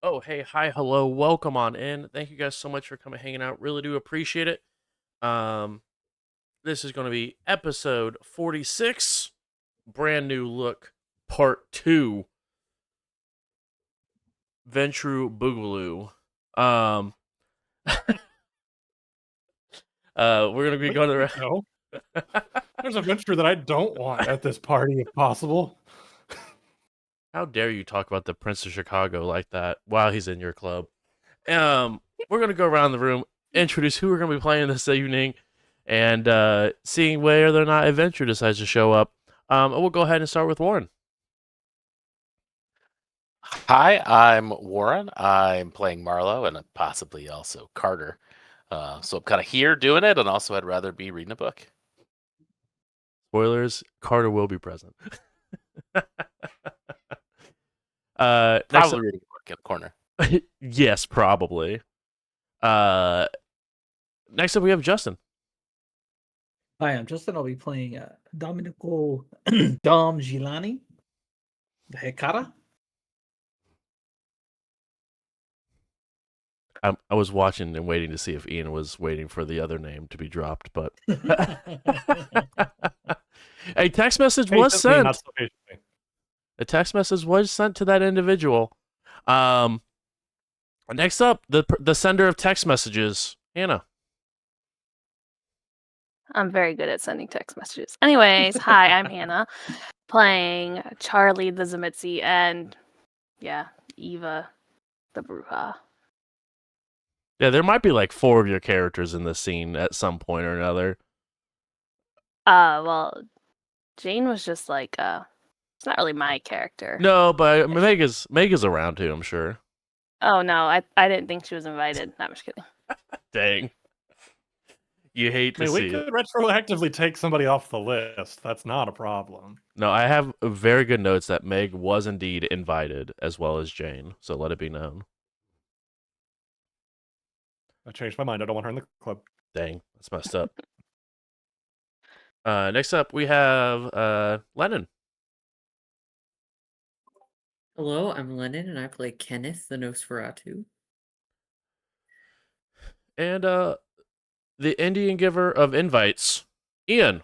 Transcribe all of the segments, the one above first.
Oh, hey, hi, hello, welcome on in. Thank you guys so much for coming hanging out. Really do appreciate it. Um, this is going to be episode 46, brand new look, part 2, Ventru Boogaloo. Um, we're going to be Wait, going around. no. There's a venture that I don't want at this party, if possible. How dare you talk about the Prince of Chicago like that while he's in your club? We're going to go around the room, introduce who we're going to be playing this evening, and seeing whether or not Adventure decides to show up. And we'll go ahead and start with Warren. Hi, I'm Warren. I'm playing Marlowe and possibly also Carter. So I'm kind of here doing it, and also I'd rather be reading a book. Spoilers: Carter will be present. Probably reading a book in a corner. Yes, probably. Next up, we have Justin. Hi, I'm Justin. I'll be playing Domenico Dom Gilani, the Hekara. I was watching and waiting to see if Ian was waiting for the other name to be dropped, but a text message was sent. Not so patiently. A text message was sent to that individual. Next up, the sender of text messages, Hannah. I'm very good at sending text messages. Anyways, hi, I'm Hannah, playing Charlie the Zemitzi and, yeah, Eva the Bruja. Yeah, there might be like 4 of your characters in this scene at some point or another. Well, Jane was just like, it's not really my character. No, but Mega's around too, I'm sure. Oh, no, I didn't think she was invited. No, I'm just kidding. Dang. You hate to see we could retroactively take somebody off the list. That's not a problem. No, I have very good notes that Meg was indeed invited, as well as Jane, so let it be known. I changed my mind. I don't want her in the club. Dang, that's messed up. Next up, we have Lennon. Hello, I'm Lennon, and I play Kenneth, the Nosferatu. And the Indian giver of invites, Ian.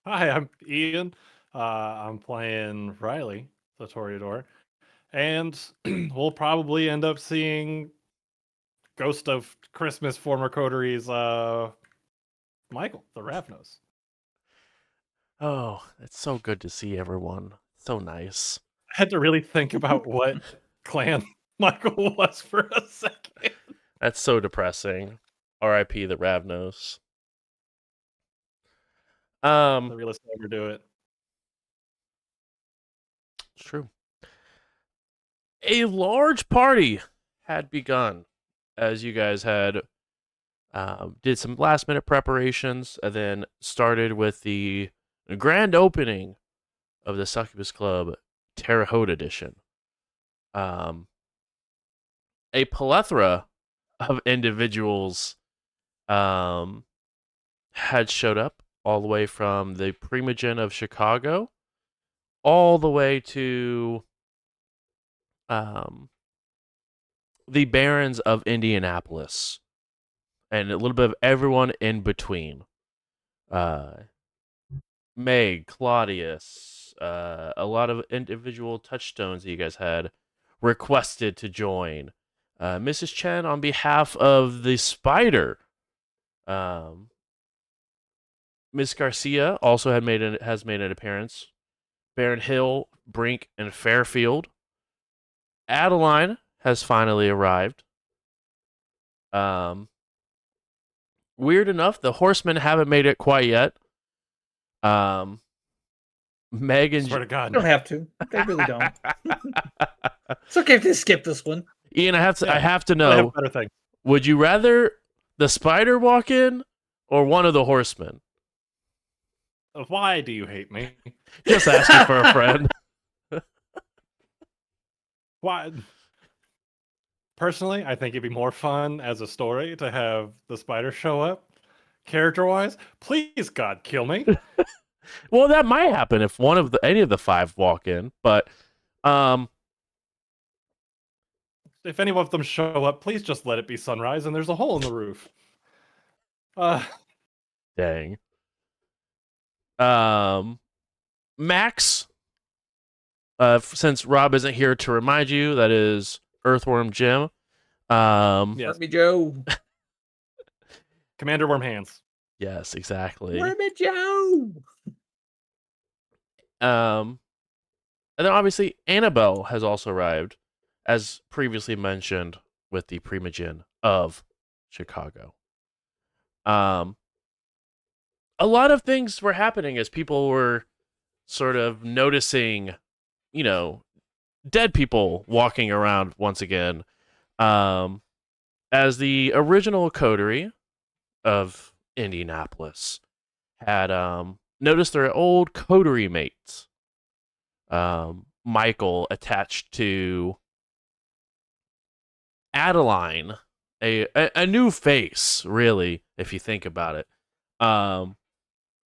Hi, I'm Ian. I'm playing Riley, the Toreador. And we'll probably end up seeing Ghost of Christmas former coteries, Michael, the Ravnos. Oh, it's so good to see everyone. So nice. I had to really think about what clan Michael was for a second. That's so depressing. R.I.P. the Ravnos. The realest ever do it. It's true. A large party had begun as you guys had did some last minute preparations and then started with the grand opening of the Succubus Club Terre Haute edition. A plethora of individuals had showed up, all the way from the Primogen of Chicago all the way to the Barons of Indianapolis, and a little bit of everyone in between. Meg, Claudius, a lot of individual touchstones that you guys had requested to join. Mrs. Chen, on behalf of the Spider, Miss Garcia also has made an appearance. Baron Hill, Brink, and Fairfield. Adeline has finally arrived. Weird enough, the Horsemen haven't made it quite yet. Meg and Swear to God, They don't have to. They really don't. It's okay if they skip this one. Ian, I have to I have know. better things. Would you rather the Spider walk in or one of the Horsemen? Why do you hate me? Just asking for a friend. Why? Personally, I think it'd be more fun as a story to have the Spider show up. Character-wise, please God, kill me. Well, that might happen if any of the 5 walk in, but if any of them show up, please just let it be sunrise and there's a hole in the roof. Dang. Max, since Rob isn't here to remind you, that is Earthworm Jim. Yes. Hurt me, Joe. Commander Worm Hands. Yes, exactly. Hurt me, Joe. And then obviously Annabelle has also arrived, as previously mentioned, with the Primogen of Chicago. A lot of things were happening as people were sort of noticing, dead people walking around once again. As the original coterie of Indianapolis had noticed their old coterie mates. Michael attached to Adeline, a new face, really, if you think about it.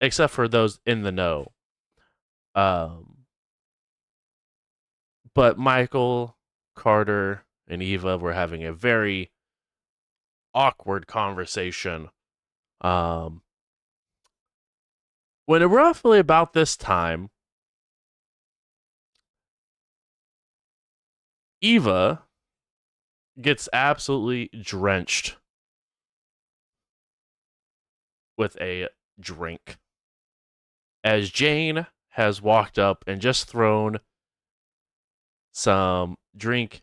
Except for those in the know. But Michael, Carter, and Eva were having a very awkward conversation. When roughly about this time, Eva gets absolutely drenched with a drink, as Jane has walked up and just thrown some drink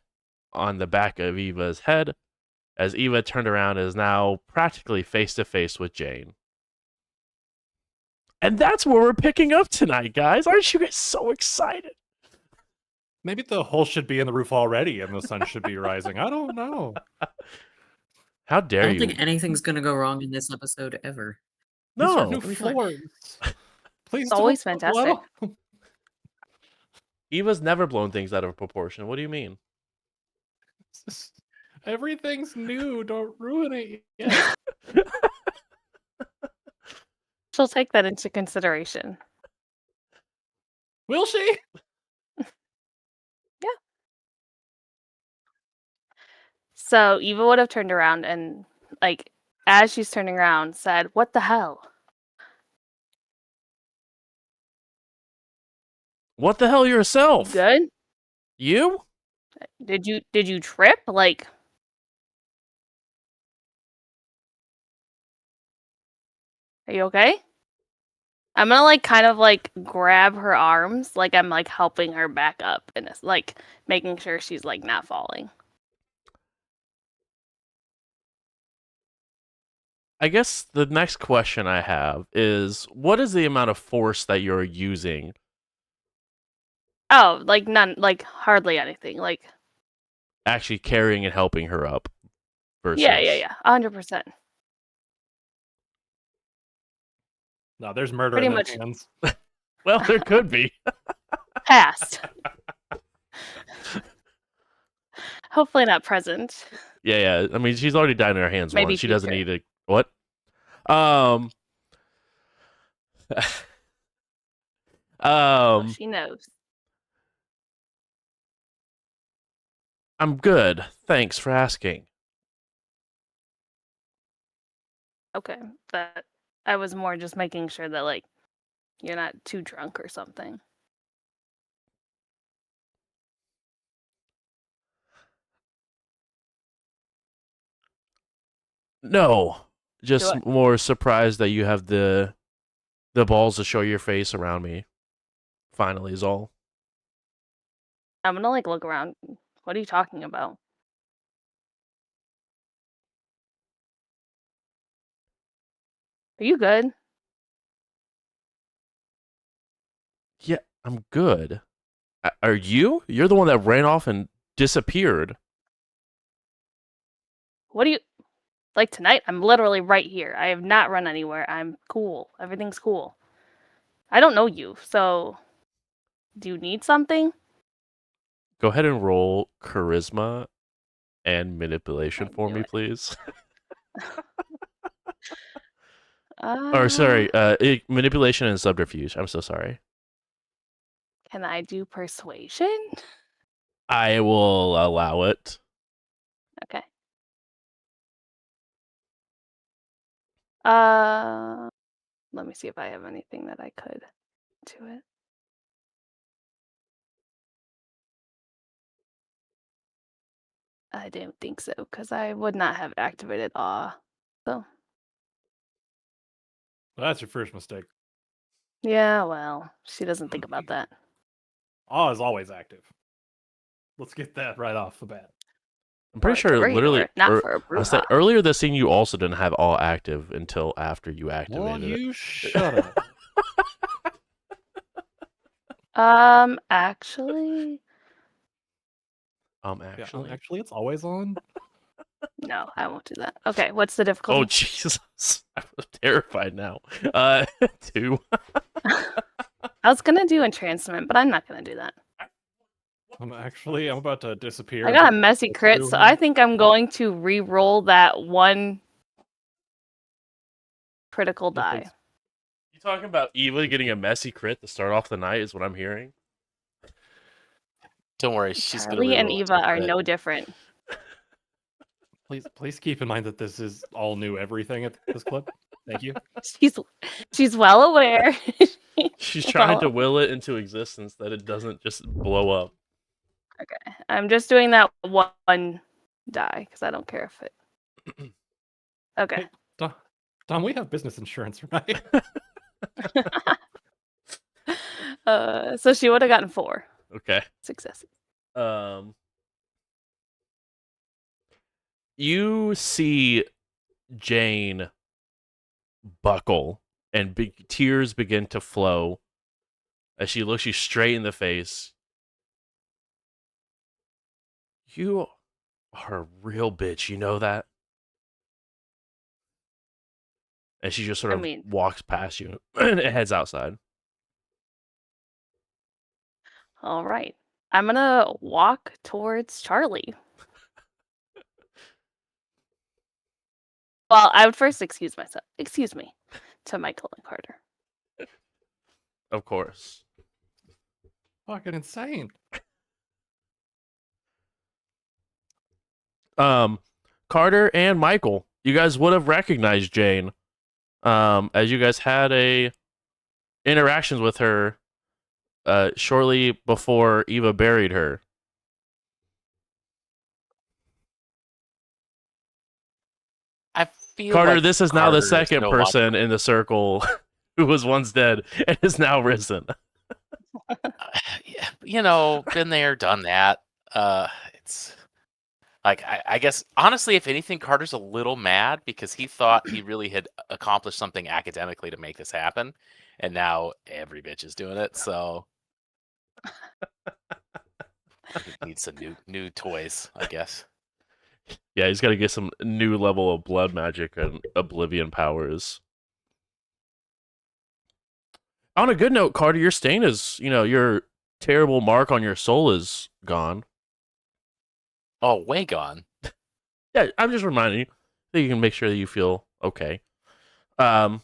on the back of Eva's head, as Eva turned around and is now practically face to face with Jane. And that's where we're picking up tonight, guys. Aren't you guys so excited? Maybe the hole should be in the roof already and the sun should be rising. I don't know. How I dare don't you? think anything's gonna go wrong in this episode ever. These are No. new What are we talking- floors. Please It's always don't fantastic. blow. Eva's never blown things out of proportion. What do you mean? Everything's new. Don't ruin it yet. She'll take that into consideration. Will she? So Eva would have turned around and, like, as she's turning around, said, "What the hell?" What the hell yourself? Good? You? Did you trip? Like, are you okay? I'm gonna kind of grab her arms, like I'm helping her back up, and it's making sure she's not falling. I guess the next question I have is, what is the amount of force that you're using? Oh, none, hardly anything. Actually carrying and helping her up versus... Yeah, 100%. No, there's murder Pretty in their much. hands. Well, there could be. Past. Hopefully not present. Yeah. I mean, she's already died in her hands Maybe once. She doesn't future. need to... What? She knows. I'm good. Thanks for asking. Okay, that I was more just making sure that you're not too drunk or something. No. Just what? more surprised that you have the balls to show your face around me. Finally is all. I'm gonna look around. What are you talking about? Are you good? Yeah, I'm good. Are you? You're the one that ran off and disappeared. What do you tonight? I'm literally right here. I have not run anywhere. I'm cool. Everything's cool. I don't know you, so do you need something? Go ahead and roll charisma and manipulation I for knew me, it. please. Or sorry, manipulation and subterfuge. I'm so sorry. Can I do persuasion? I will allow it. Let me see if I have anything that I could to it. I don't think so, because I would not have activated awe. So That's your first mistake. yeah, well, she doesn't think about that. Awe is always active. Let's get that right off the bat. I'm pretty For a sure Toreador, literally not for a I said Bruja. earlier this scene you also didn't have all active until after you activated Well, it. you shut up. Actually, Actually. Actually, it's always on. no, I won't do that. Okay, what's the Oh difficulty? Jesus. I'm terrified now. 2. I was gonna do entrancement, but I'm not gonna do that. I'm about to disappear. I got a into messy the crit, blue so here. I think I'm going to re-roll that one critical Yes, die. please. You talking about Eva getting a messy crit to start off the night is what I'm hearing? Don't worry, she's gonna Charlie and reroll it Eva to are crit. no different. Please keep in mind that this is all new everything at this clip. Thank you. She's well aware. She's trying to Well, will it into existence that it doesn't just blow up. okay, I'm just doing that one die because I don't care if it. Okay. Hey, Tom, we have business insurance, right? So she would have gotten 4 Okay. successes. You see Jane buckle and tears begin to flow as she looks you straight in the face. You are a real bitch, you know that? And she just sort I of mean- walks past you and heads outside. All right. I'm gonna walk towards Charlie. Well, I would first excuse myself. Excuse me, to Michael and Carter. Of course. Fucking insane. Carter and Michael, you guys would have recognized Jane, as you guys had a interactions with her, shortly before Eva buried her. I feel Carter, like this is now the Carter is second no longer- person in the circle who was once dead and is now risen. Yeah, been there, done that. It's like I guess honestly, if anything, Carter's a little mad because he thought he really had accomplished something academically to make this happen, and now every bitch is doing it. So he needs some new toys, I guess. Yeah, he's got to get some new level of blood magic and oblivion powers. On a good note, Carter, your stain is, your terrible mark on your soul is gone. Oh, way gone. Yeah, I'm just reminding you that you can make sure that you feel okay. Yeah,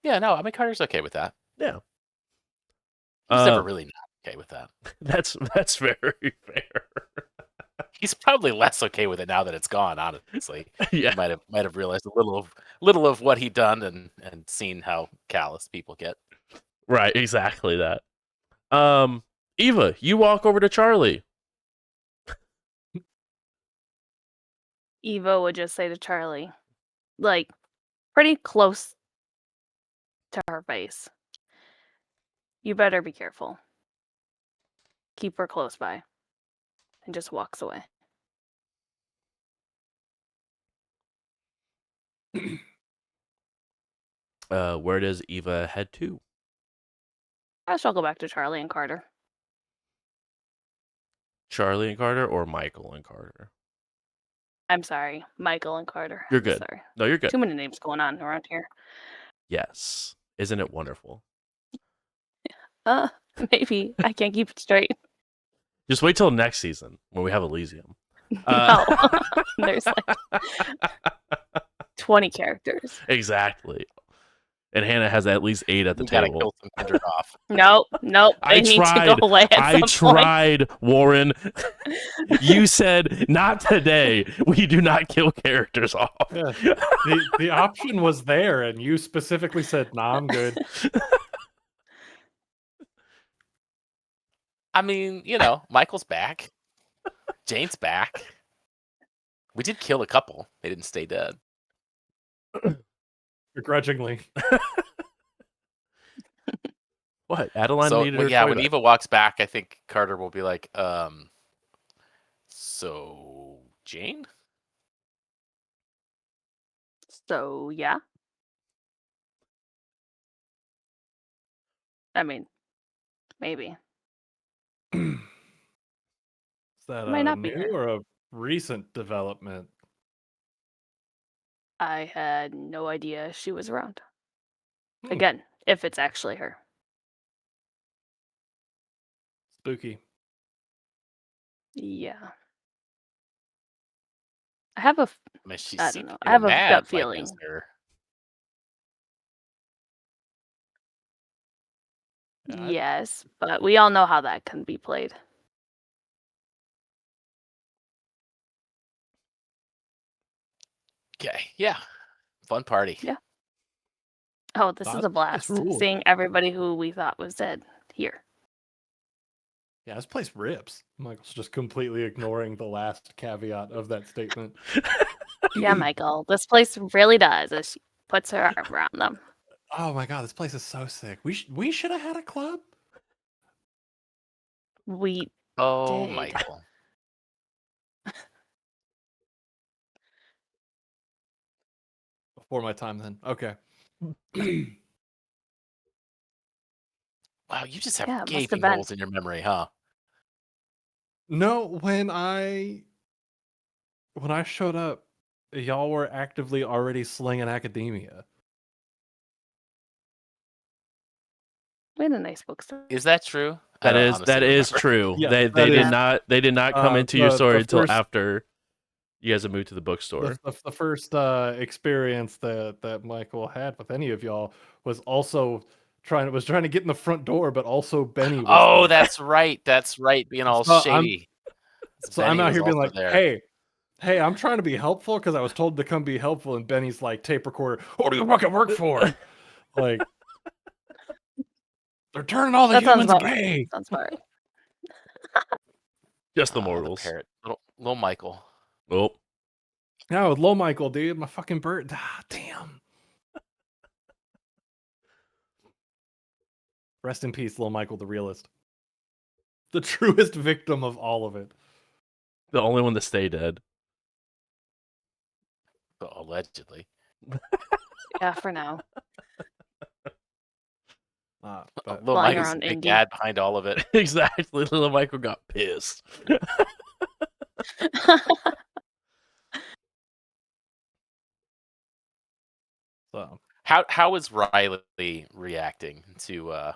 no, I mean Carter's okay with that. Yeah. He's never really not okay with that. That's very fair. He's probably less okay with it now that it's gone. Honestly, Yeah. he might have realized a little of what he'd done and seen how callous people get. Right, exactly that. Eva, you walk over to Charlie. Eva would just say to Charlie, like, pretty close to her face, "You better be careful. Keep her close by." And just walks away. Where does Eva head to? I shall go back to Charlie and Carter. Charlie and Carter or Michael and Carter? I'm sorry, Michael and Carter. You're I'm good. Sorry. No, you're good. Too many names going on around here. Yes. Isn't it wonderful? Maybe I can't keep it straight. Just wait till next season when we have Elysium. No, there's like 20 characters. Exactly. and Hannah has at least 8 at the We gotta table. kill some kindred off. Nope. I They need to tried. go away at I some point. tried, Warren. You said not today. We do not kill characters off. Yeah. The option was there, and you specifically said, "Nah, I'm good." I mean, Michael's back. Jane's back. We did kill a couple. They didn't stay dead. Begrudgingly. What? Adeline So needed her yeah, toy when back. Eva walks back, I think Carter will be like, so Jane? So yeah. I mean, maybe. Is that Might a not be new her. or a recent development? I had no idea she was around. Hmm. Again, if it's actually her. Spooky. Yeah. I have a I mean, she I seemed don't know. kinda I have a mad, gut like, feeling. is there- Yeah, Yes, but we all know how that can be played. Okay, yeah. Fun party. Yeah. Oh, this Nah, is this a blast. rules. Seeing everybody who we thought was dead here. Yeah, this place rips. Michael's just completely ignoring the last caveat of that statement. Yeah, Michael. This place really does as she puts her arm around them. Oh my god, this place is so sick. We should have had a club. We Oh, Did. Michael. Before my time then. Okay. Wow, you just have Yeah, it must have gaping been. holes in your memory, huh? No, when I showed up, y'all were actively already slinging academia. We had a nice bookstore. Is that true? I That don't is honestly that is remember. true. Yes, they that did is- not come into your the story until first- after you guys have moved to the bookstore. The first experience that Michael had with any of y'all was also trying to get in the front door, but also Benny was Oh, there. that's right. That's right. Being all So shady. So I'm Benny out was here being also like, there. hey, I'm trying to be helpful because I was told to come be helpful, and Benny's like, tape recorder, what do you fucking work for? Like, they're turning all the That sounds humans about right. gay. Sounds about right. Just the The mortals. parrot. Little Michael. Oh, Yeah, with low Michael, dude, my fucking bird. Ah, damn. Rest in peace, Lil Michael, the realist. The truest victim of all of it. the only one to stay dead. Allegedly. Yeah, for now. But Little Flying Michael's around the big Indy. bad behind all of it. Exactly. Little Michael got pissed. so How is Riley reacting to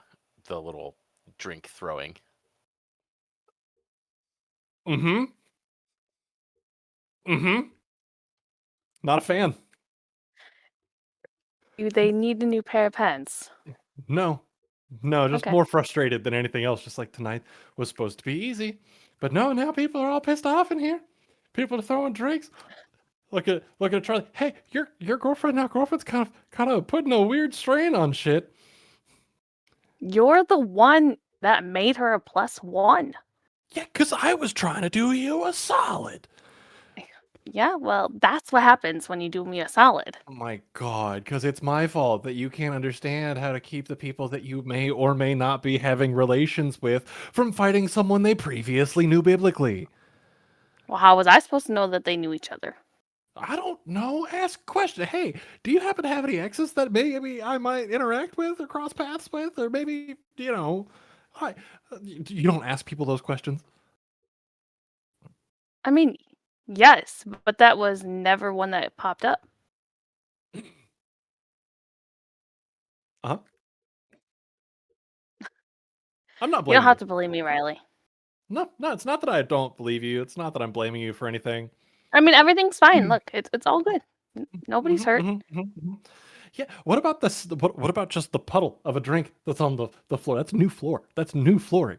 the little drink throwing? not a fan. Do they need a new pair of pants? No, just Okay. more frustrated than anything else. Just like tonight was supposed to be easy, but no, now people are all pissed off in here. People are throwing drinks. Look at Charlie. Hey, your girlfriend's kind of putting a weird strain on shit. You're the one that made her a +1. Yeah, because I was trying to do you a solid. Yeah, well, that's what happens when you do me a solid. Oh my god, because it's my fault that you can't understand how to keep the people that you may or may not be having relations with from fighting someone they previously knew biblically. Well, how was I supposed to know that they knew each other? I don't know. Ask a question. Hey, do you happen to have any exes that maybe I might interact with or cross paths with? Or maybe, you don't ask people those questions? I mean, yes, but that was never one that popped up. Uh-huh. I'm not You blaming don't have to believe me, Riley. No, it's not that I don't believe you. It's not that I'm blaming you for anything. I mean, everything's fine. Look, it's all good. Nobody's hurt. Yeah. What about this? What about just the puddle of a drink that's on the floor? That's new floor. That's new flooring.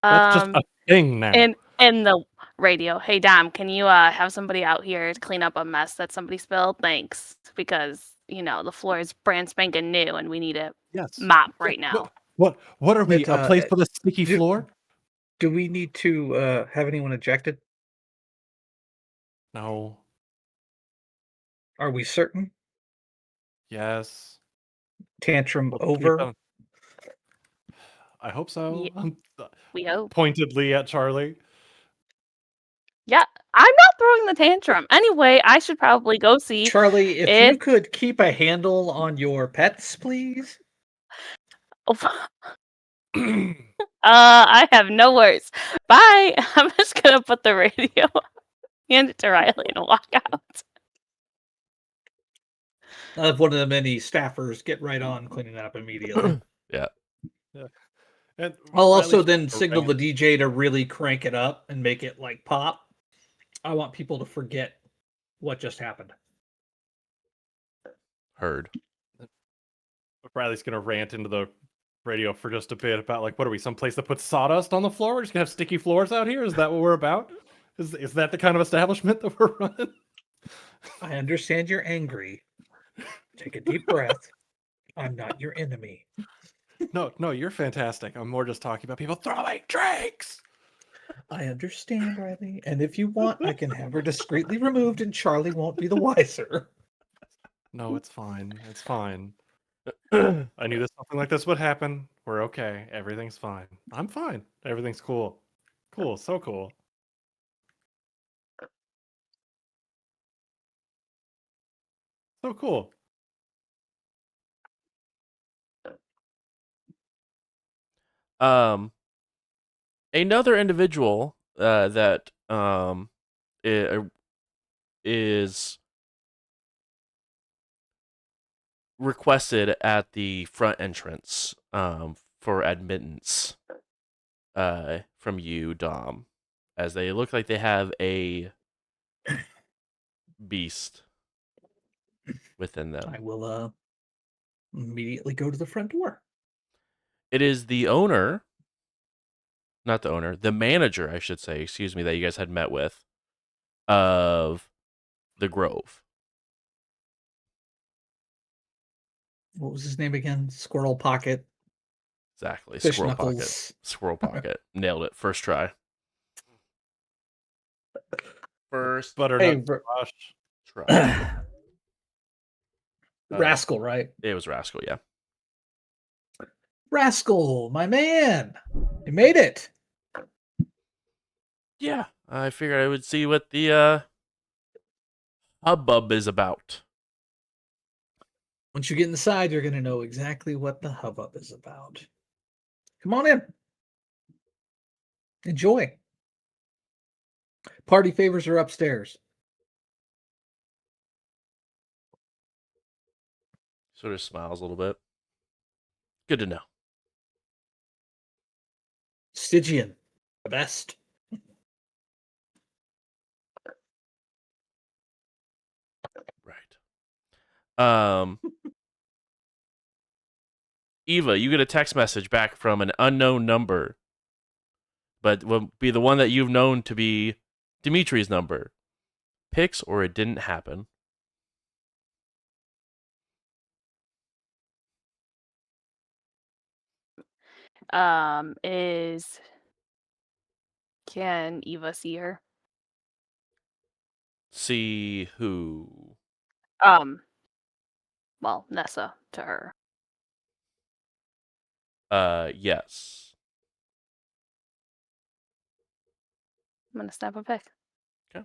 That's just Um, a thing now. in the radio. Hey Dom, can you have somebody out here to clean up a mess that somebody spilled? Thanks, because the floor is brand spanking new, and we need a Yes. mop Yeah, right now. What are we? It, A place with a sticky do- floor? Do we need to have anyone ejected? No. Are we certain? Yes. Tantrum We'll keep over? them. I hope so. We hope. Pointedly at Charlie. Yeah, I'm not throwing the tantrum. Anyway, I should probably go see Charlie, if if you could keep a handle on your pets, please. I have no words. Bye. I'm just gonna put the radio, hand it to Riley, and walk out. I'll have one of the many staffers get right on cleaning that up immediately. Yeah. And I'll also Riley's then just a signal the rant. DJ to really crank it up and make it like pop. I want people to forget what just happened. Heard. Riley's gonna rant into the radio for just a bit about like, what are we? Someplace that puts sawdust on the floor? We're just gonna have sticky floors out here? Is that what we're about? Is that the kind of establishment that we're running? I understand you're angry. Take a deep breath. I'm not your enemy. No, you're fantastic. I'm more just talking about people throwing drinks. I understand, Riley. And if you want, I can have her discreetly removed and Charlie won't be the wiser. No, it's fine. It's fine. I knew that something like this would happen. We're okay. Everything's fine. I'm fine. Everything's cool. Cool. So cool. So cool. Another individual that is requested at the front entrance for admittance from you, Dom, as they look like they have a beast within them. I will immediately go to the front door. It is the owner, not the owner, the manager, I should say, excuse me, that you guys had met with of the Grove. What was his name again? Squirrel Pocket. Exactly. Fish Squirrel Knuckles. Pocket. Squirrel Pocket. Nailed it. First try. First Butternut Hey, squash. try. Rascal, right? It was Rascal, yeah. Rascal, my man. You made it. Yeah. I figured I would see what the hubbub is about. Once you get inside, you're going to know exactly what the hubbub is about. Come on in. Enjoy. Party favors are upstairs. Sort of smiles a little bit. Good to know. Stygian, the best. Right. Eva, you get a text message back from an unknown number, but will be the one that you've known to be Dimitri's number. Pics or it didn't happen. Can Eva see her? See who? Well, Nessa to her. Yes. I'm gonna snap a pic. Okay.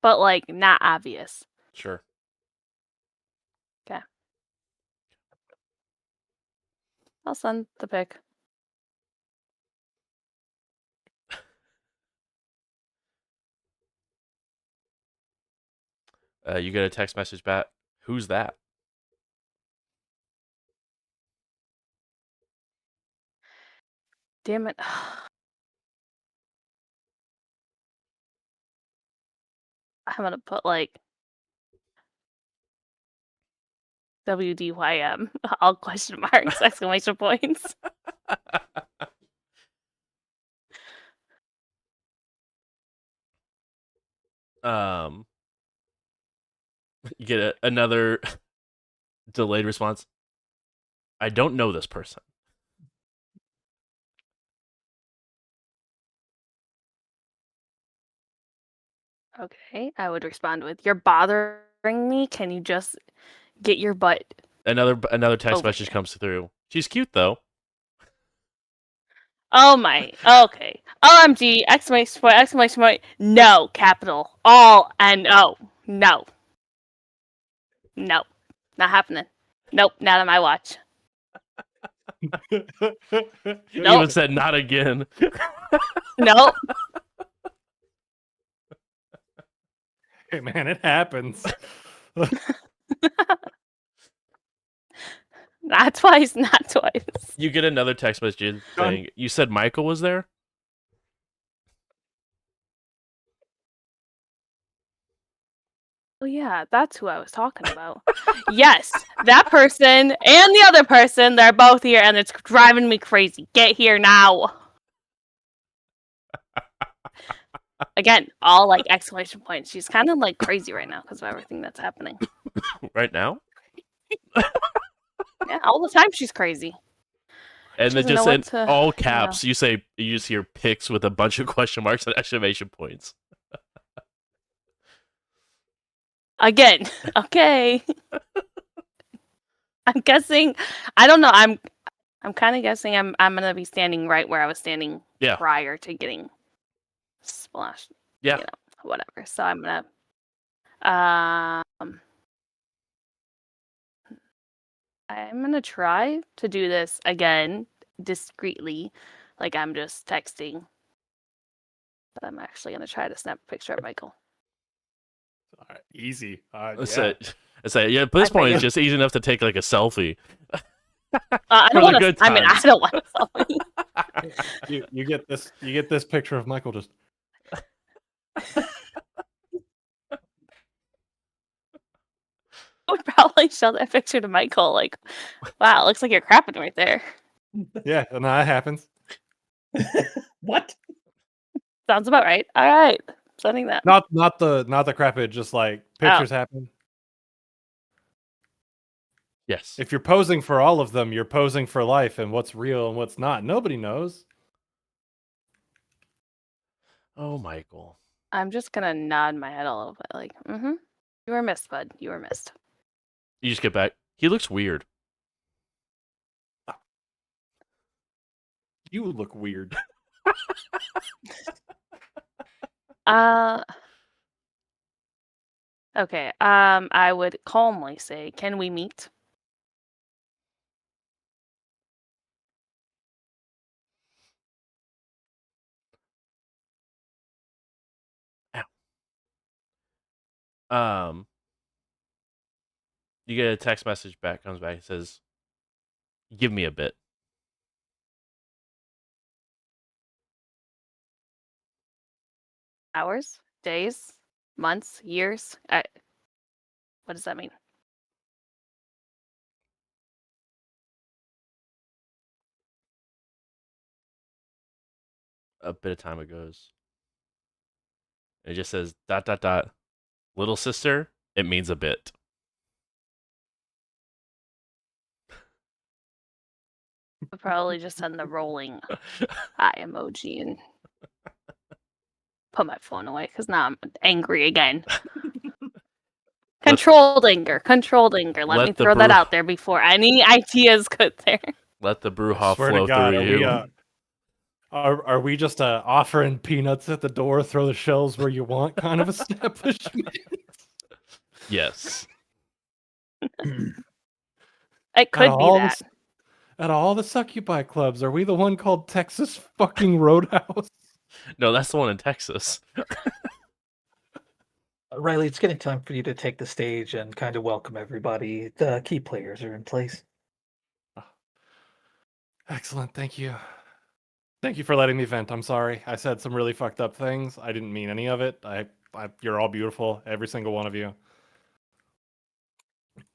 But like not obvious. Sure. Okay. I'll send the pic. You get a text message back. Who's that? Damn it. I'm gonna put like WDYM, all question marks, exclamation points. You get another delayed response. I don't know this person. Okay, I would respond with, "You're bothering me. Can you just get your butt?" Another text Over message here. comes through. She's cute though. Oh my. Okay. OMG! Exclamation point! No, capital all N-O. No. No, not happening. Nope, not on my watch. You Nope. even said not again. Nope. Hey man, it happens. Not twice. Not twice. You get another text message saying, "You said Michael was there." Oh yeah, that's who I was talking about. Yes, that person and the other person, they're both here and it's driving me crazy. Get here now. Again, all like exclamation points. She's kind of like crazy right now because of everything that's happening. Right now? Yeah, all the time she's crazy. And She then doesn't just know in what to, all caps, you just hear pics with a bunch of question marks and exclamation points. Again, okay. I'm guessing. I don't know. I'm kind of guessing. I'm gonna be standing right where I was standing Yeah. prior to getting splashed. Yeah. You know, whatever. So I'm gonna. I'm gonna try to do this again discreetly, like I'm just texting. But I'm actually gonna try to snap a picture of Michael. All right, easy. I Yeah. say, yeah. At this I point, bet it's just easy enough to take like a selfie. I For don't the want to. good I mean, I times. don't want to. You get this picture of Michael just I would probably show that picture to Michael. Like, wow, it looks like you're crapping right there. yeah, and that happens. What? Sounds about right. All right, sending that. Not the crap. It just like pictures happen. Yes. If you're posing for all of them, you're posing for life, and what's real and what's not, nobody knows. Oh, Michael. I'm just gonna nod my head a little bit, like, mm-hmm. You were missed, bud. You were missed. You just get back. He looks weird. You look weird. Okay. I would calmly say, can we meet? You get a text message back, comes back, and says, "Give me a bit." Hours? Days? Months? Years? What does that mean? A bit of time goes. It just says ... Little sister, it means a bit. I'll probably just send the rolling eye emoji and put my phone away because now I'm angry again. Controlled anger. Let me throw that out there before any ideas get there. Let the I brouhaha swear flow to God, through you. are we just offering peanuts at the door, throw the shells where you want kind of establishment? Yes. It could be that. Out of all the succubi clubs, are we the one called Texas fucking Roadhouse? No, that's the one in Texas. Riley, it's getting time for you to take the stage and kind of welcome everybody. The key players are in place. Excellent, thank you. Thank you for letting me vent. I'm sorry. I said some really fucked up things. I didn't mean any of it. I You're all beautiful, every single one of you.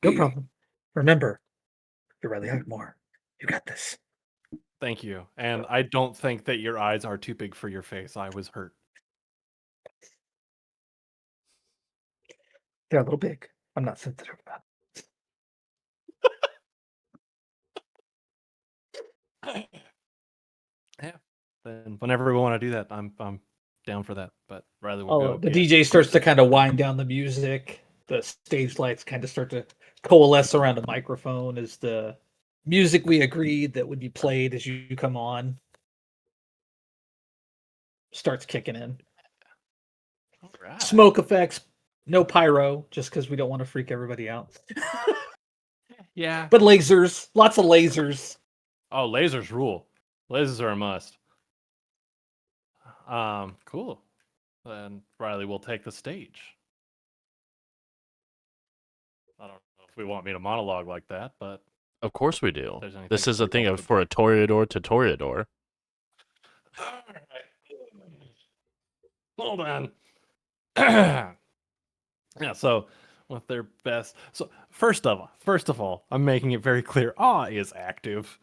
No problem. Remember, you're Riley Hagmore. You got this. Thank you. And I don't think that your eyes are too big for your face. I was hurt. They're a little big. I'm not sensitive about Yeah. Then whenever we want to do that, I'm down for that. But Riley will Oh, go. the get- DJ starts to kind of wind down the music. The stage lights kind of start to coalesce around a microphone as the music we agreed that would be played as you come on starts kicking in. All right. Smoke effects, no pyro, just because we don't want to freak everybody out. Yeah. But lasers, lots of lasers. Oh, lasers rule. Lasers are a must. Cool. Then Riley will take the stage. I don't know if we want me to monologue like that, but Of course we do. there's anything This is a we thing want of to for a Toreador to Toreador. Hold on. Yeah, so with their best. So first of all, I'm making it very clear. Awe is active.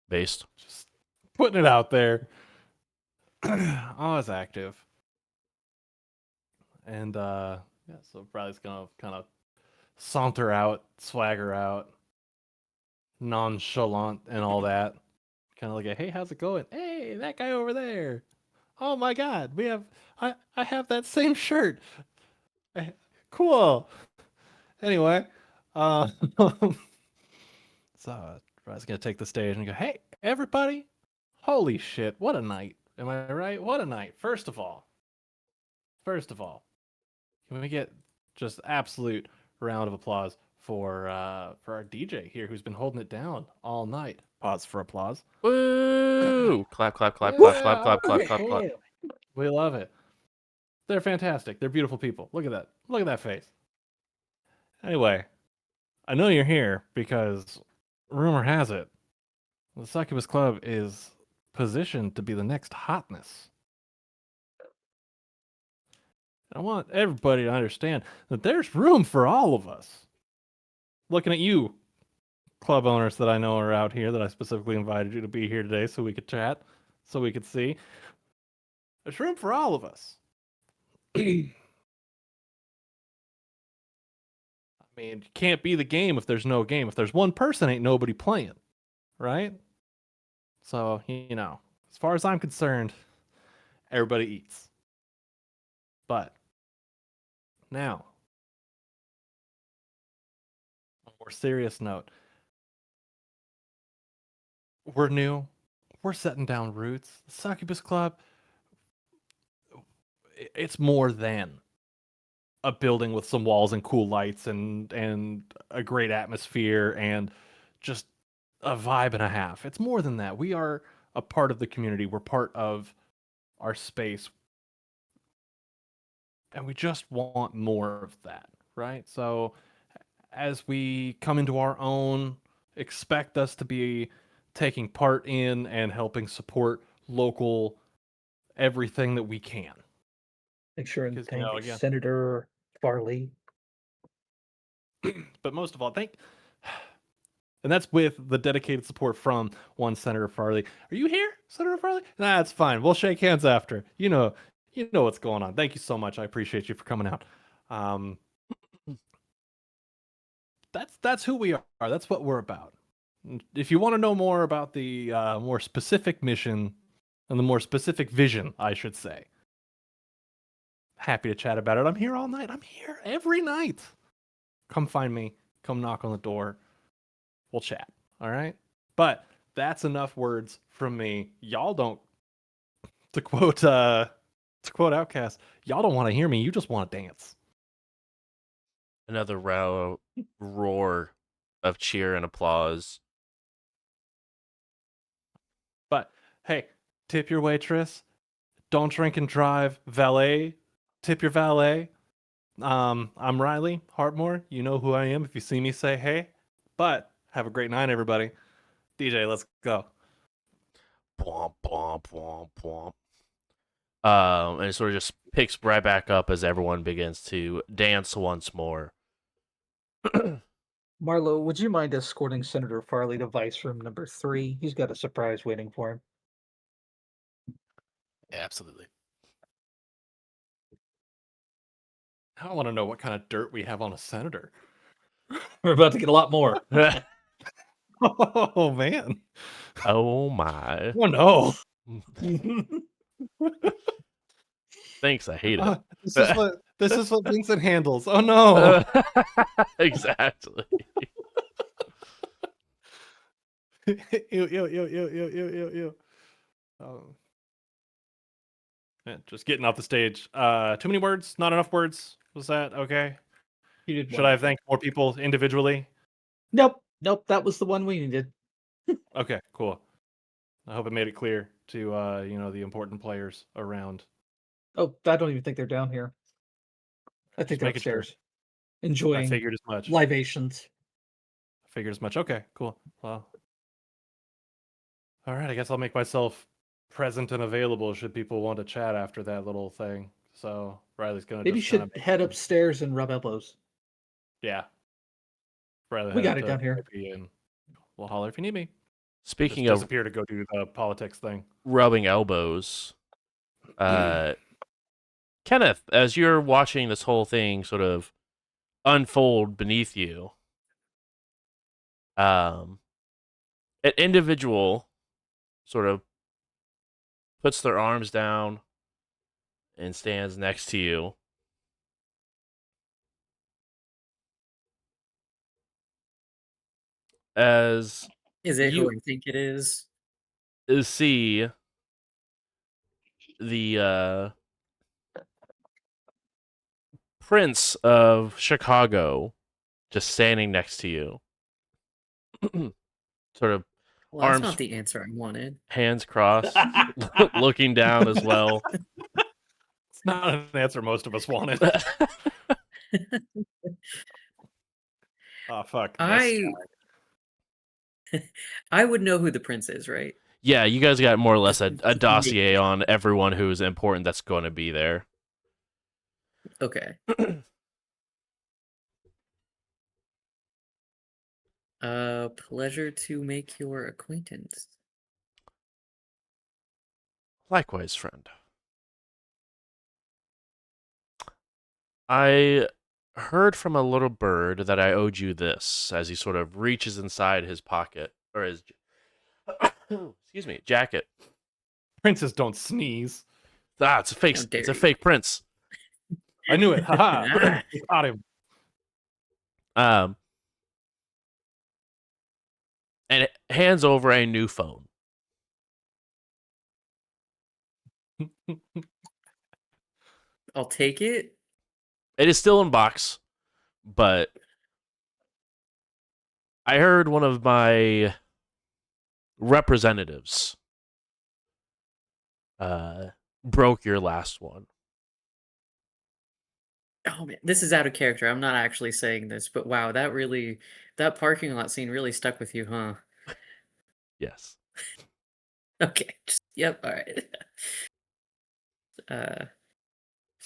Based. Just putting it out there. Awe is active. And yeah, so Riley's gonna kind of saunter out, swagger out, nonchalant and all that. Kind of like a, hey, how's it going? Hey, that guy over there. Oh my god, I have that same shirt. Cool. Anyway, uh, so Riley's gonna take the stage and go, hey, everybody. Holy shit, what a night. Am I right? What a night. First of all, can we get just absolute round of applause for our DJ here who's been holding it down all night. Pause for applause. Woo! Clap, clap, clap, clap, clap, clap, clap, clap, clap. We love it. They're fantastic. They're beautiful people. Look at that. Look at that face. Anyway, I know you're here because rumor has it the Succubus Club is positioned to be the next hotness. I want everybody to understand that there's room for all of us. Looking at you, club owners that I know are out here that I specifically invited you to be here today so we could chat, so we could see. There's room for all of us. I mean, you can't be the game if there's no game. If there's one person, ain't nobody playing, right? So, as far as I'm concerned, everybody eats. But now, on a more serious note, we're new. We're setting down roots. The Succubus Club, it's more than a building with some walls and cool lights and a great atmosphere and just a vibe and a half. It's more than that. We are a part of the community. We're part of our space. And we just want more of that, right? So as we come into our own, expect us to be taking part in and helping support local everything that we can. Make sure and 'Cause, thank again- Senator Farley. But most of all, and that's with the dedicated support from one Senator Farley. Are you here, Senator Farley? Nah, it's fine. We'll shake hands after. You know what's going on. Thank you so much. I appreciate you for coming out. That's who we are. That's what we're about. If you want to know more about the more specific mission and the more specific vision, I should say, happy to chat about it. I'm here all night. I'm here every night. Come find me. Come knock on the door. We'll chat. All right? But that's enough words from me. Y'all don't, to quote Outcast, y'all don't want to hear me. You just want to dance. Another roar of cheer and applause. But hey, tip your waitress. Don't drink and drive. Valet, tip your valet. I'm Riley Hartmore. You know who I am. If you see me, say hey. But have a great night, everybody. DJ, let's go. Womp, womp, womp, womp. And it sort of just picks right back up as everyone begins to dance once more. Marlo, would you mind escorting Senator Farley to Vice Room number 3? He's got a surprise waiting for him. Absolutely. I want to know what kind of dirt we have on a senator. We're about to get a lot more. Oh man. Oh my. Oh no. Thanks, I hate it. This is what Vincent handles. Oh no. Exactly. Ew, ew, ew, ew, ew, ew, ew, ew. Man, just getting off the stage. Too many words? Not enough words? Was that okay? You did Should I have thanked more people individually? Nope. That was the one we needed. Okay, cool. I hope it made it clear to the important players around. Oh, I don't even think they're down here. I think Just they're making sure. upstairs. I Enjoying figured as much. libations. Okay, cool. Well, all right. I guess I'll make myself present and available should people want to chat after that little thing. So Riley's gonna Maybe you just should kind of head upstairs and rub elbows. yeah. Riley We head got up it to down here. IP and we'll holler if you need me. Speaking Just of disappear to go do the politics thing. rubbing elbows, Kenneth, as you're watching this whole thing sort of unfold beneath you, an individual sort of puts their arms down and stands next to you. As Is it you who I think it is? see the Prince of Chicago just standing next to you, sort of Well, that's arms, not the answer I wanted. hands crossed, looking down as well. It's not an answer most of us wanted. Oh fuck. This I would know who the prince is, right? Yeah, you guys got more or less a Just dossier make- on everyone who's important that's going to be there. Okay. Pleasure to make your acquaintance. Likewise, friend. I heard from a little bird that I owed you this, as he sort of reaches inside his pocket, or his, excuse me, jacket. princes don't sneeze. Ah, it's a fake. How dare It's a you. fake prince. I knew it. Haha. Got him. And it hands over a new phone. I'll take it. It is still in box, but I heard one of my representatives broke your last one. Oh man, this is out of character. I'm not actually saying this, but wow, that parking lot scene really stuck with you, huh? Yes. Okay. Yep, all right.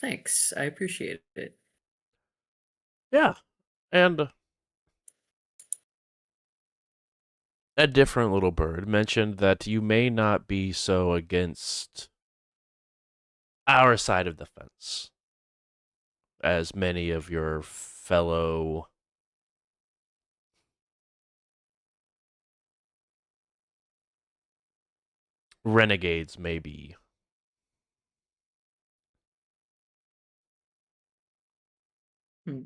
Thanks. I appreciate it. Yeah. And a different little bird mentioned that you may not be so against our side of the fence as many of your fellow renegades may be. Hmm.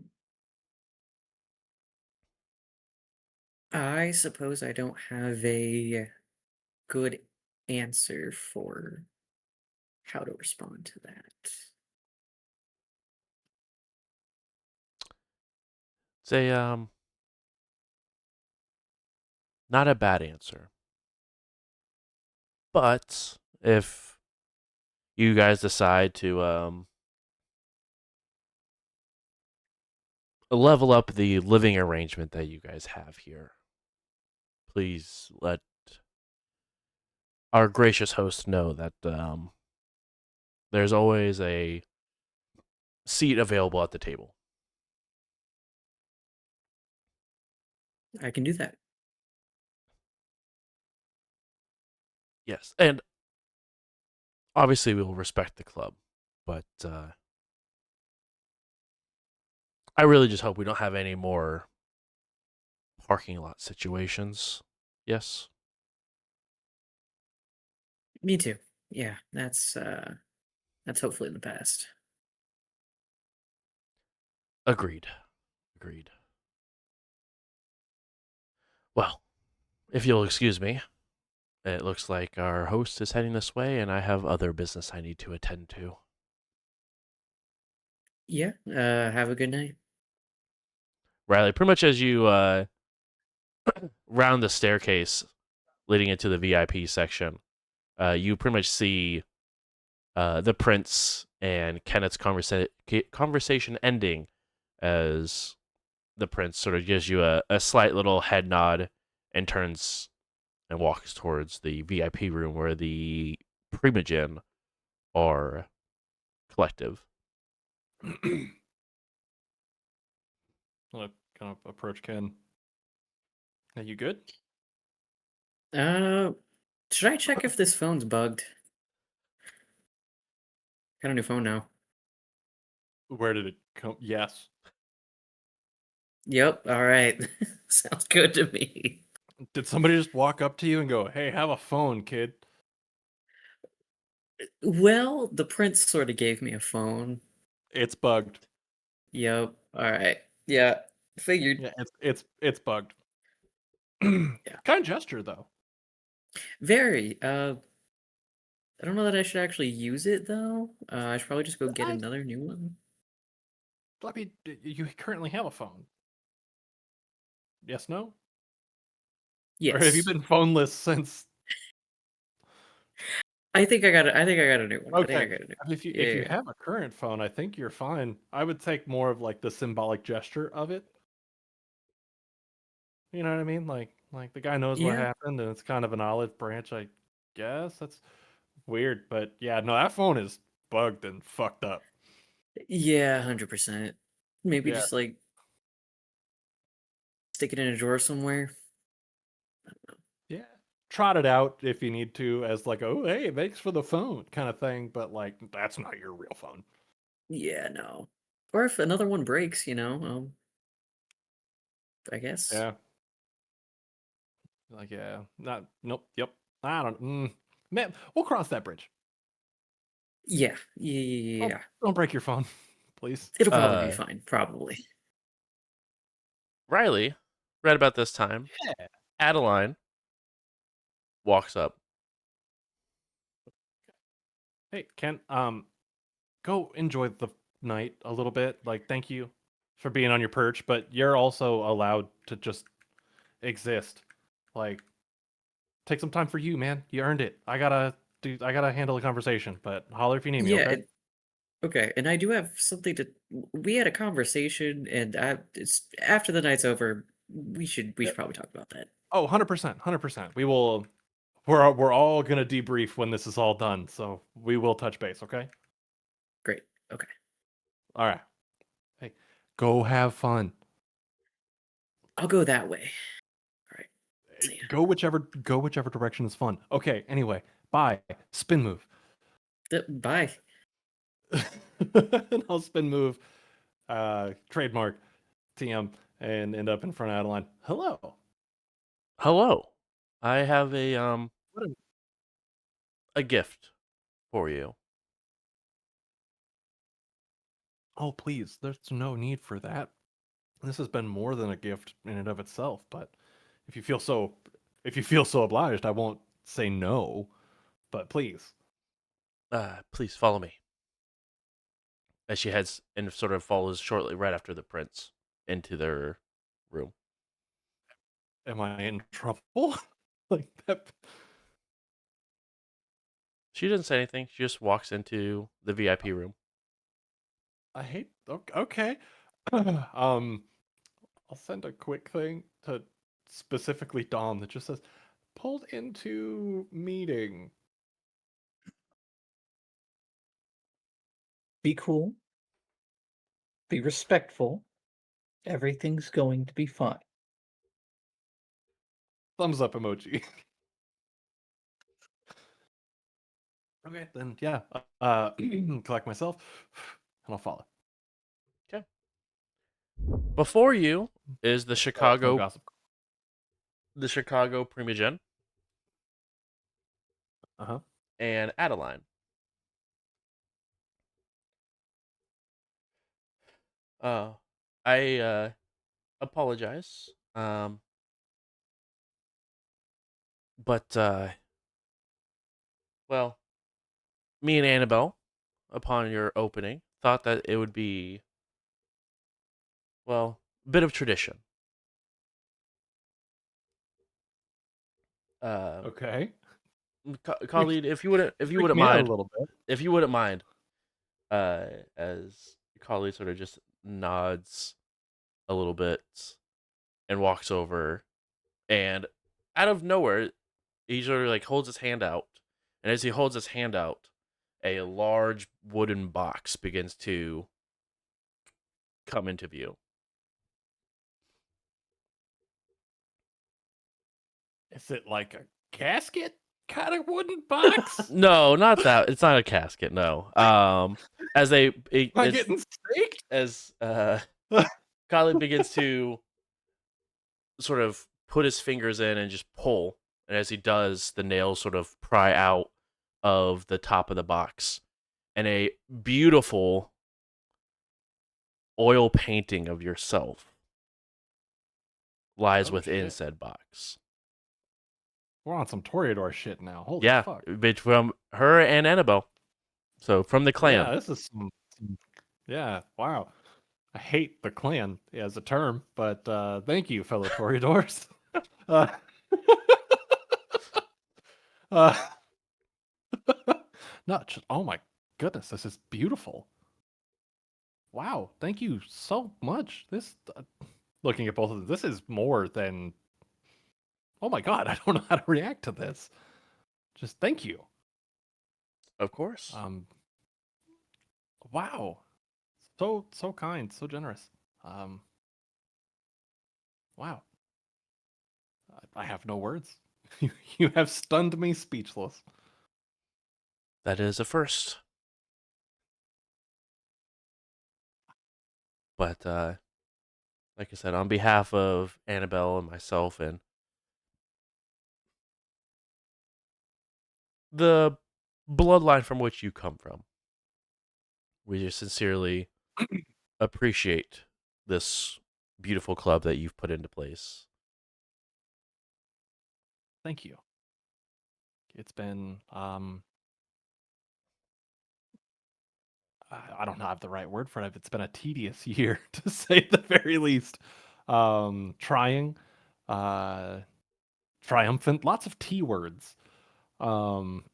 I suppose I don't have a good answer for how to respond to that. It's a not a bad answer. But if you guys decide to level up the living arrangement that you guys have here, please let our gracious host know that there's always a seat available at the table. I can do that. Yes, and obviously we will respect the club, but I really just hope we don't have any more parking lot situations. Yes. Me too. Yeah, that's hopefully in the past. Agreed. Agreed. Well, if you'll excuse me, it looks like our host is heading this way, and I have other business I need to attend to. Yeah. Have a good night. Riley, pretty much as you round the staircase leading into the VIP section, you pretty much see the prince and Kenneth's conversation ending as the prince sort of gives you a slight little head nod and turns and walks towards the VIP room where the Primogen are collective. I'll kind of approach Ken. Are you good? Should I check if this phone's bugged? Got a new phone now. Where did it come? Yes. Yep. All right. Sounds good to me. Did somebody just walk up to you and go, "Hey, have a phone, kid"? Well, the prince sort of gave me a phone. It's bugged. Yep. All right. Yeah. Figured. Yeah, it's bugged. Yeah. Kind gesture though. Very. I don't know that I should actually use it though. I should probably just go get I- another new one. I mean, you currently have a phone. Yes, no? Or have you Yes. been phoneless since? I think I got it. I think I got a new one. I think I Okay. got a new I mean, if you one. Yeah. have a current phone, I think you're fine. I would take more of like the symbolic gesture of it. You know what I mean? Like the guy knows what Yeah. happened, and it's kind of an olive branch, I guess. That's weird, but yeah, no, that phone is bugged and fucked up. Yeah. 100%. Maybe Yeah, just like stick it in a drawer somewhere. yeah. Trot it out if you need to, as like, oh, hey, thanks for the phone kind of thing. But like, that's not your real phone. Yeah. No. Or if another one breaks, I guess. Yeah, like yeah, not nope, yep. I don't. Man, we'll cross that bridge. Yeah. Yeah. Don't break your phone, please. It'll probably be fine. Probably. Riley, right about this time, Yeah. Adeline walks up. Hey, Ken. Go enjoy the night a little bit. Like, thank you for being on your perch, but you're also allowed to just exist. Like, take some time for you, man. You earned it. I gotta handle a conversation, but holler if you need me, Yeah. okay? Okay. And I do have something to. We had a conversation, and it's after the night's over. We should probably talk about that. Oh, 100%, 100%. We're all gonna debrief when this is all done, so we will touch base, okay? Great. Okay. All right. Hey, go have fun. I'll go that way. All right. See ya. Go whichever direction is fun. Okay, anyway, bye. Spin move. Bye. And I'll spin move, trademark TM, and end up in front of Adeline. Hello. Hello. I have What a- a gift for you. Oh, please. There's no need for that. This has been more than a gift in and of itself, but if you feel so obliged, I won't say no, but please. Please follow me. As she heads and sort of follows shortly right after the prince into their room. Am I in trouble? Like that. She doesn't say anything. She just walks into the VIP room. I hate. Okay. I'll send a quick thing to specifically Dom that just says pulled into meeting. Be cool. Be respectful. Everything's going to be fine. Thumbs up emoji. Okay, then yeah. Collect myself, and I'll follow. Before you is the No Chicago gossip. Primogen Uh-huh. and Adeline. I apologize. But well, me and Annabelle, upon your opening, thought that it would be, well, a bit of tradition. Okay. Khalid, if you Freak wouldn't me out a mind, little bit. if you wouldn't mind, as Khalid sort of just nods a little bit and walks over, and out of nowhere, he sort of like holds his hand out, and as he holds his hand out, a large wooden box begins to come into view. Is it like a casket kind of wooden box? No, not that. It's not a casket. No. As Am I it's, getting staked? as Khalid begins to sort of put his fingers in and just pull, and as he does, the nails sort of pry out of the top of the box, and a beautiful oil painting of yourself lies Oh, within shit. said box. We're on some Toreador shit now. Holy Yeah, fuck. from her and Annabelle. So from the clan. Yeah, this is some. Yeah, wow. I hate the clan as a term, but thank you, fellow Toreadors. uh, uh, not just, oh my goodness, this is beautiful. Wow, thank you so much. This, looking at both of them, this is more than. Oh my god, I don't know how to react to this. Just thank you. Of course. Wow, so kind, so generous. Wow, I have no words. You have stunned me speechless. That is a first. But like I said, on behalf of Annabelle and myself and the bloodline from which you come from, we just sincerely appreciate this beautiful club that you've put into place. Thank you. It's been I don't have the right word for it. It's been a tedious year to say the very least. Trying, uh, triumphant, lots of T words. Um,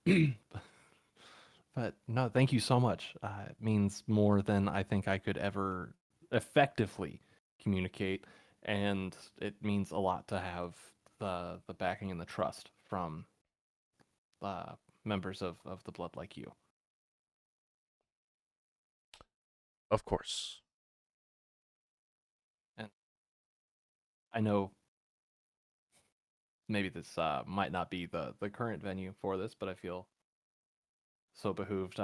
but no, thank you so much. It means more than I think I could ever effectively communicate, and it means a lot to have the backing and the trust from members of the blood like you. Of course. And I know maybe this might not be the current venue for this, but I feel so behooved.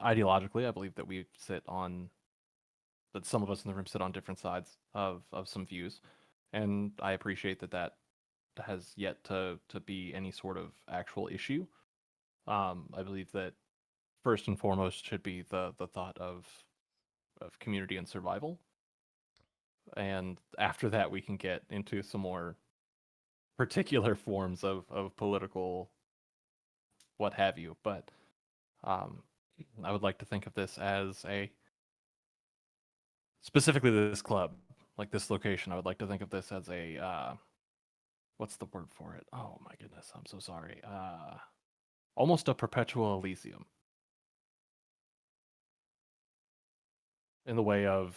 Ideologically, I believe that we sit on that some of us in the room sit on different sides of some views, and I appreciate that that has yet to be any sort of actual issue. I believe that first and foremost should be the thought of community and survival, and after that we can get into some more particular forms of political what have you. But um, I would like to think of this as a specifically this club, like this location. I would like to think of this as a what's the word for it? Oh my goodness, I'm so sorry. Almost a perpetual Elysium in the way of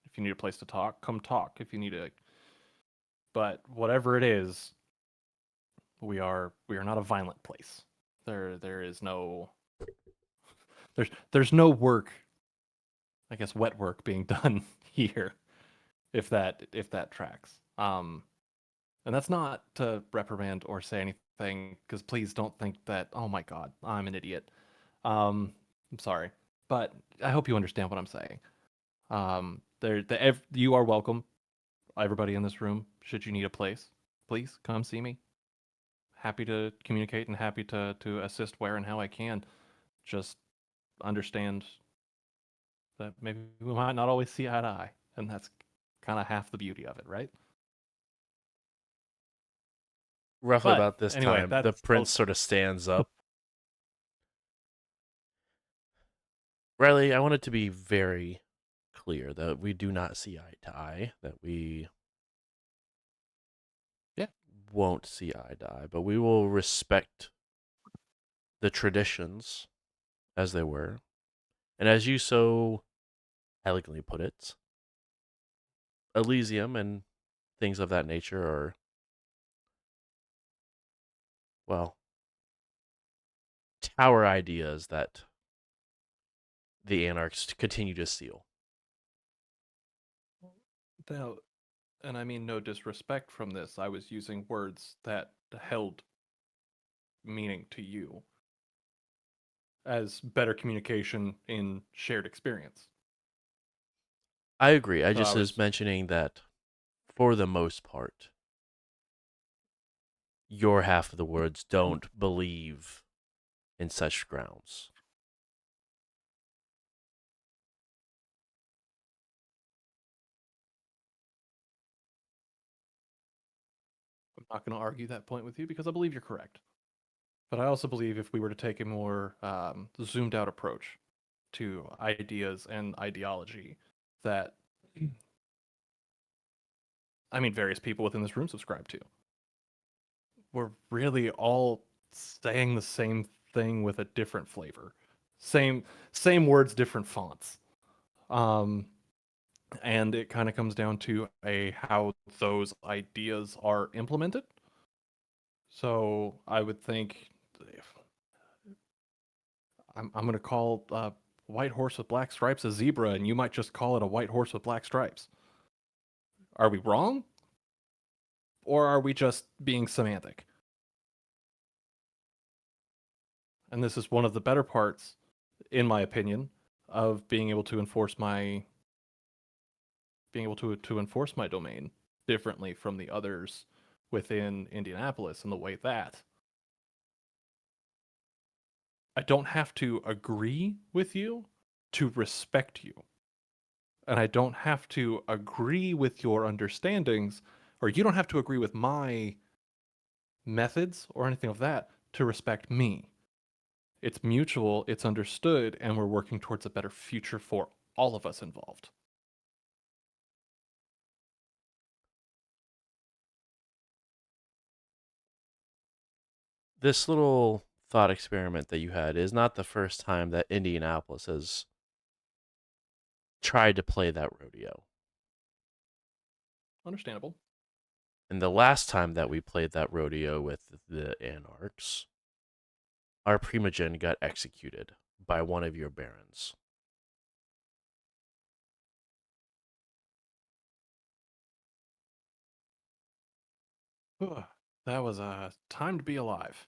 if you need a place to talk, come talk. If you need a, but whatever it is, we are not a violent place. There is no there's no work I guess, wet work being done here, if that tracks. And that's not to reprimand or say anything, because please don't think that, oh my God, I'm an idiot. I'm sorry, but I hope you understand what I'm saying. You are welcome, everybody in this room. Should you need a place, please come see me. Happy to communicate and happy to assist where and how I can. Just understand that maybe we might not always see eye to eye, and that's kind of half the beauty of it, right? Roughly But about this anyway, time, the that's prince sort of stands up. Riley, I want it to be very clear that we do not see eye to eye, that we Yeah. won't see eye to eye, but we will respect the traditions as they were. And as you so elegantly put it, Elysium and things of that nature are, well, tower ideas that the Anarchs continue to steal. Now, and I mean no disrespect from this, I was using words that held meaning to you as better communication in shared experience. I agree. I So I just was was mentioning that for the most part, your half of the words don't believe in such grounds. I'm not going to argue that point with you because I believe you're correct. But I also believe if we were to take a more zoomed out approach to ideas and ideology, that I mean various people within this room subscribe to, we're really all saying the same thing with a different flavor. Same words, different fonts. Um, and it kind of comes down to how those ideas are implemented. So I would think I'm going to call white horse with black stripes a zebra, and you might just call it a white horse with black stripes. Are we wrong? Or are we just being semantic? And this is one of the better parts, in my opinion, of being able to enforce my domain differently from the others within Indianapolis, in the way that I don't have to agree with you to respect you. And I don't have to agree with your understandings, or you don't have to agree with my methods or anything of that to respect me. It's mutual, it's understood, and we're working towards a better future for all of us involved. This little thought experiment that you had is not the first time that Indianapolis has tried to play that rodeo. Understandable. And the last time that we played that rodeo with the Anarchs, our primogen got executed by one of your barons. That was a time to be alive.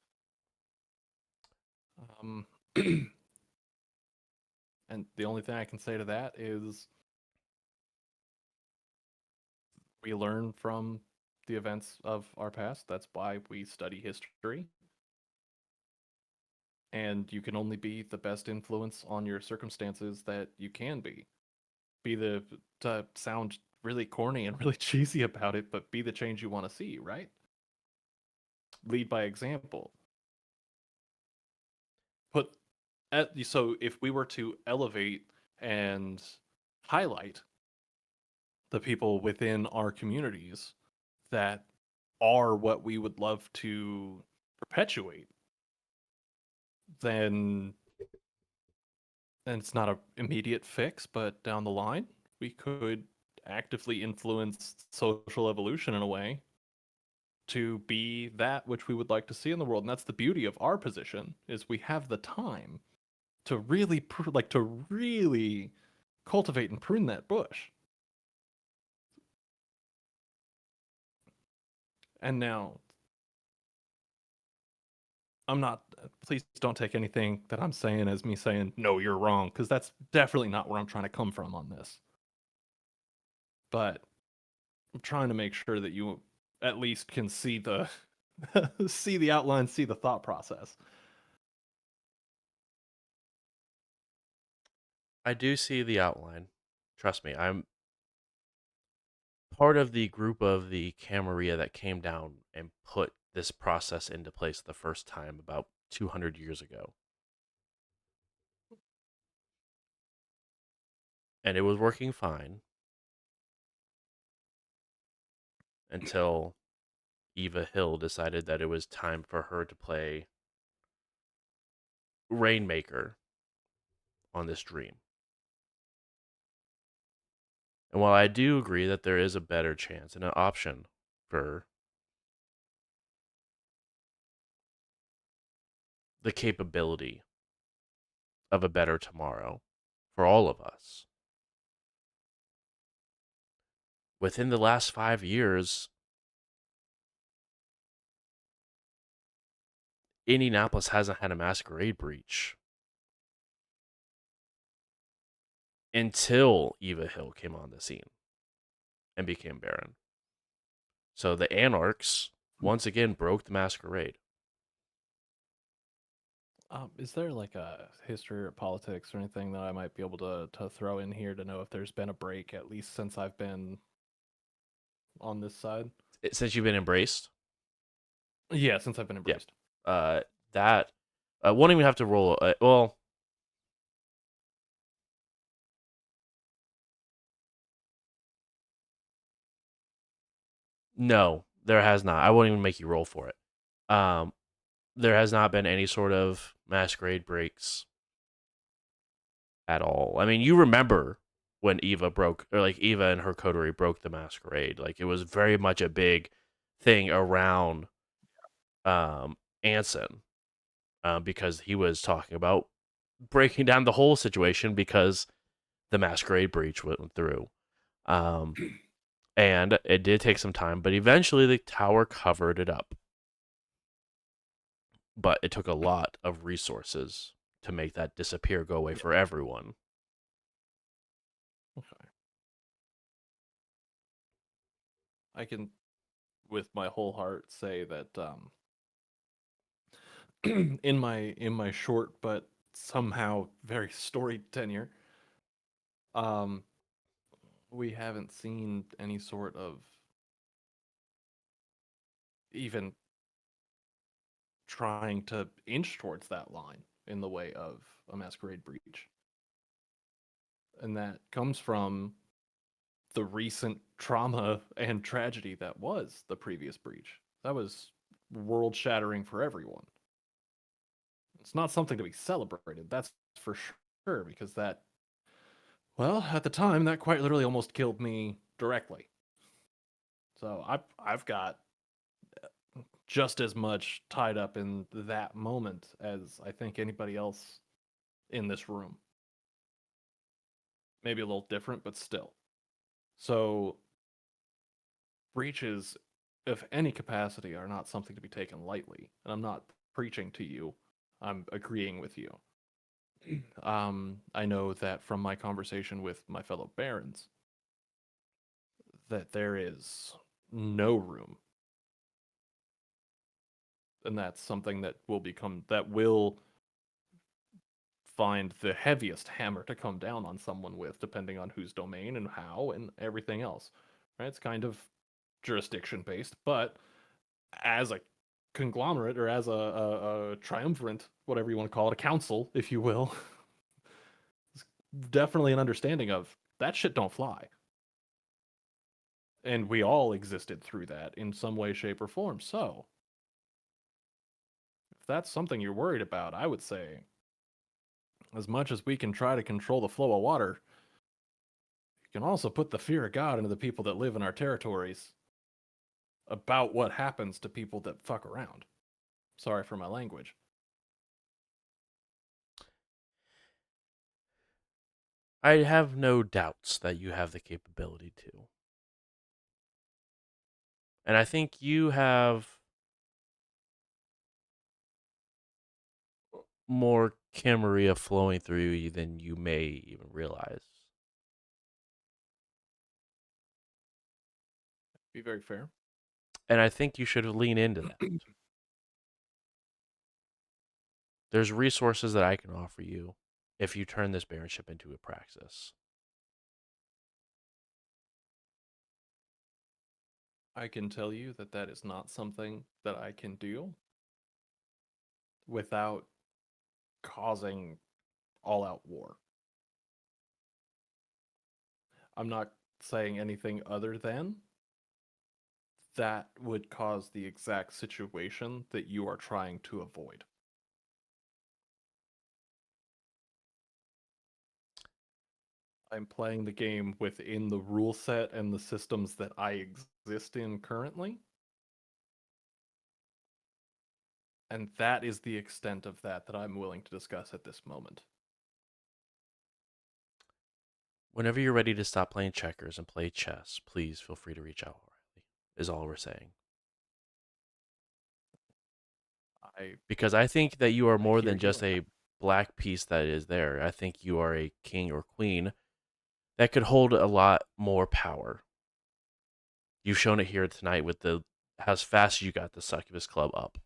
And the only thing I can say to that is we learn from the events of our past. That's why we study history. And you can only be the best influence on your circumstances that you can be. To sound really corny and really cheesy about it, but be the change you want to see, right? Lead by example. So if we were to elevate and highlight the people within our communities that are what we would love to perpetuate, then it's not an immediate fix, but down the line, we could actively influence social evolution in a way to be that which we would like to see in the world. And that's the beauty of our position, is we have the time to really cultivate and prune that bush. And now, I'm not, please don't take anything that I'm saying as me saying, no, you're wrong, because that's definitely not where I'm trying to come from on this. But I'm trying to make sure that you at least can see the see the outline, see the thought process. I do see the outline. Trust me, I'm part of the group of the Camarilla that came down and put this process into place the first time about 200 years ago. And it was working fine until Eva Hill decided that it was time for her to play Rainmaker on this dream. And while I do agree that there is a better chance and an option for the capability of a better tomorrow for all of us, within the last 5 years, Indianapolis hasn't had a Masquerade breach until Eva Hill came on the scene and became Baron. So the Anarchs once again broke the Masquerade. Is there like a history or politics or anything that I might be able to throw in here to know if there's been a break, at least since I've been on this side? Since you've been embraced, Yeah, since I've been Yeah. embraced. that won't even have to roll. Well, no, there has not. I won't even make you roll for it. There has not been any sort of Masquerade breaks at all. I mean, you remember when Eva broke, or like Eva and her coterie broke the Masquerade. Like it was very much a big thing around Anson, because he was talking about breaking down the whole situation because the Masquerade breach went through. And it did take some time, but eventually the tower covered it up. But it took a lot of resources to make that disappear, go away for everyone. Okay. I can, with my whole heart, say that in my short but somehow very storied tenure, we haven't seen any sort of even trying to inch towards that line in the way of a Masquerade breach. And that comes from the recent trauma and tragedy that was the previous breach. That was world shattering for everyone. It's not something to be celebrated, that's for sure, because that, well, at the time, that quite literally almost killed me directly. So I've got just as much tied up in that moment as I think anybody else in this room. Maybe a little different, but still. So breaches of any capacity are not something to be taken lightly. And I'm not preaching to you. I'm agreeing with you. I know that from my conversation with my fellow barons that there is no room. And that's something that will find the heaviest hammer to come down on someone with, depending on whose domain and how and everything else. Right? It's kind of jurisdiction based, but as a conglomerate or as a triumvirate, whatever you want to call it, a council, if you will, it's definitely an understanding of that shit don't fly. And we all existed through that in some way, shape, or form. So, if that's something you're worried about, I would say, as much as we can try to control the flow of water, you can also put the fear of God into the people that live in our territories about what happens to people that fuck around. Sorry for my language. I have no doubts that you have the capability to. And I think you have more Camarilla flowing through you than you may even realize. Be very fair. And I think you should lean into that. There's resources that I can offer you if you turn this baronship into a praxis. I can tell you that that is not something that I can do without causing all-out war. I'm not saying anything other than that would cause the exact situation that you are trying to avoid. I'm playing the game within the rule set and the systems that I exist in currently. And that is the extent of that I'm willing to discuss at this moment. Whenever you're ready to stop playing checkers and play chess, please feel free to reach out, O'Reilly, is all we're saying. I Because I think that you are more hear than you. just a black piece that is there. I think you are a king or queen that could hold a lot more power. You've shown it here tonight with the how fast you got the Succubus Club up.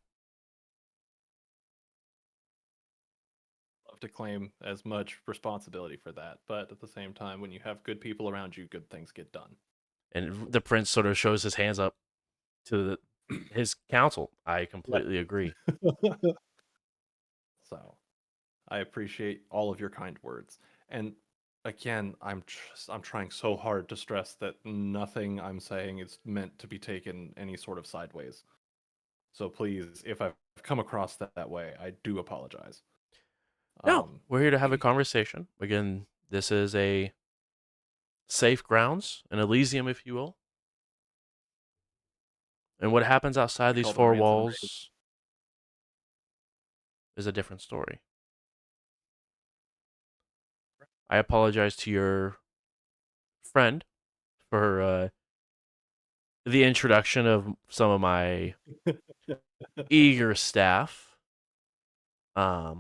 Love to claim as much responsibility for that, but at the same time, when you have good people around you, good things get done. And the prince sort of shows his hands up to his council. I completely agree. So, I appreciate all of your kind words. And again, I'm trying so hard to stress that nothing I'm saying is meant to be taken any sort of sideways. So please, if I've come across that way, I do apologize. No, we're here to have a conversation. Again, this is a safe grounds, an Elysium, if you will. And what happens outside these called a four rants and raves. walls is a different story. I apologize to your friend for the introduction of some of my eager staff. I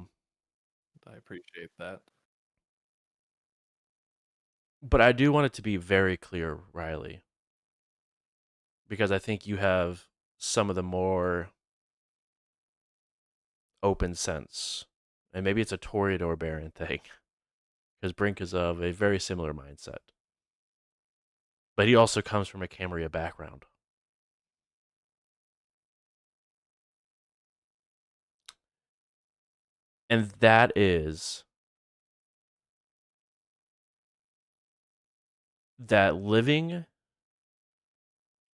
appreciate that. But I do want it to be very clear, Riley, because I think you have some of the more open sense, and maybe it's a Toreador Baron thing, because Brink is of a very similar mindset. But he also comes from a Camarilla background. And that is that living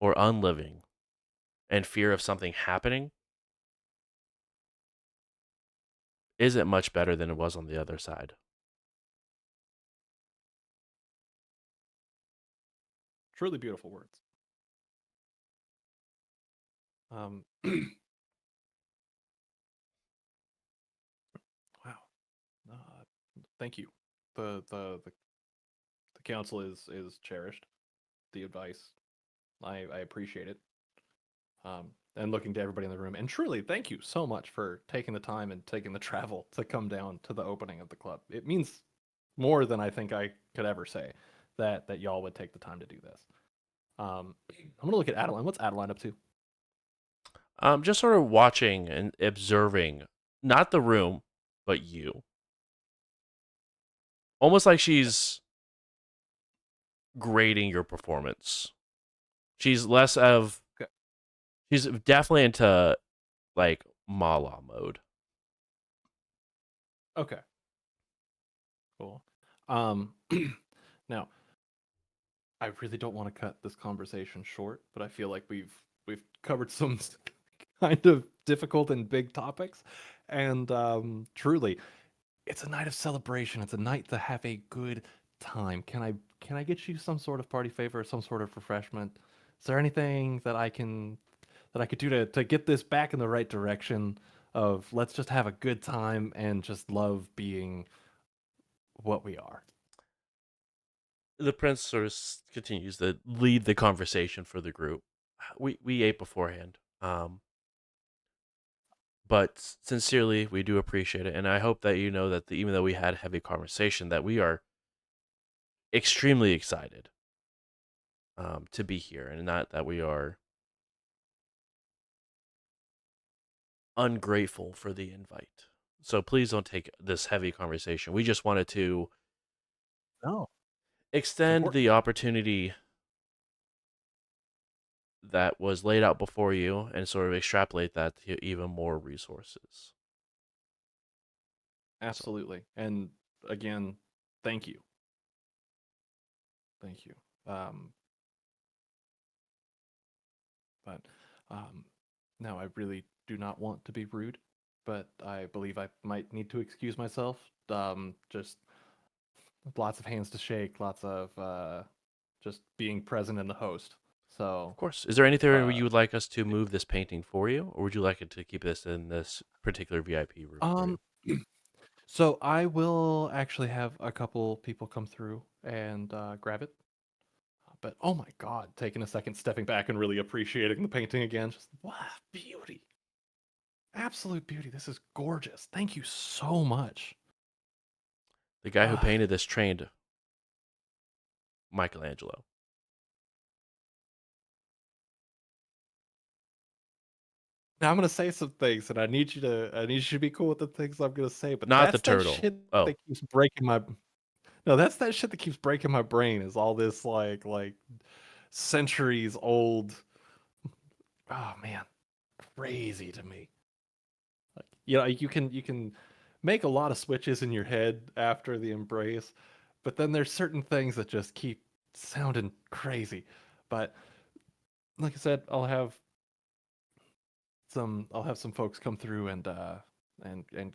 or unliving and fear of something happening isn't much better than it was on the other side. Truly beautiful words. Um, wow. Thank you. The council is cherished. The advice, I appreciate it. And looking to everybody in the room, and truly, thank you so much for taking the time and taking the travel to come down to the opening of the club. It means more than I think I could ever say that y'all would take the time to do this. I'm gonna look at Adeline. What's Adeline up to? Just sort of watching and observing, not the room, but you. Almost like she's grading your performance. She's less of. Okay. She's definitely into like Mala mode. Okay. Cool. Now, I really don't want to cut this conversation short, but I feel like we've covered some kind of difficult and big topics, and truly, it's a night of celebration. It's a night to have a good time. Can I get you some sort of party favor, some sort of refreshment? Is there anything that I could do to get this back in the right direction of let's just have a good time and just love being what we are? The prince sort of continues to lead the conversation for the group. We ate beforehand, but sincerely, we do appreciate it, and I hope that you know that even though we had a heavy conversation, that we are extremely excited to be here, and not that we are ungrateful for the invite. So please don't take this heavy conversation. We just wanted to No, extend important. the opportunity that was laid out before you and sort of extrapolate that to even more resources. Absolutely. And again, thank you. Thank you. But no, I really do not want to be rude, but I believe I might need to excuse myself. Just lots of hands to shake, lots of just being present in the host. So, Of course. Is there anything where you uh, would like us to move this painting for you, or would you like it to keep this in this particular VIP room for you? so I will actually have a couple people come through and grab it. But oh my god, taking a second, stepping back and really appreciating the painting again. Just wow, beauty. Absolute beauty. This is gorgeous. Thank you so much. The guy who Ah, painted this trained Michelangelo. now I'm gonna say some things, and I need you to be cool with the things I'm gonna say. But Not the that's that turtle. shit Oh, that keeps breaking my. No, that's that shit that keeps breaking my brain. Is all this like centuries old. Oh man, crazy to me. Like, you can make a lot of switches in your head after the embrace, but then there's certain things that just keep sounding crazy. But like I said, I'll have some folks come through and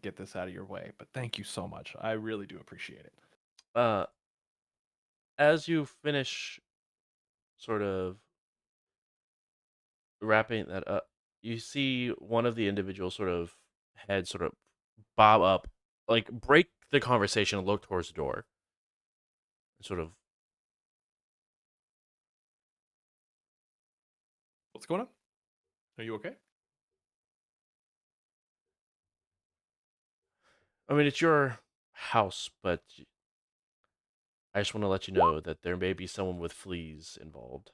get this out of your way. But thank you so much. I really do appreciate it. uh, as you finish sort of wrapping that up, you see one of the individuals sort of head sort of bob up, like break the conversation and look towards the door. Sort of, What's going on? Are you okay? I mean, it's your house, but I just want to let you know that there may be someone with fleas involved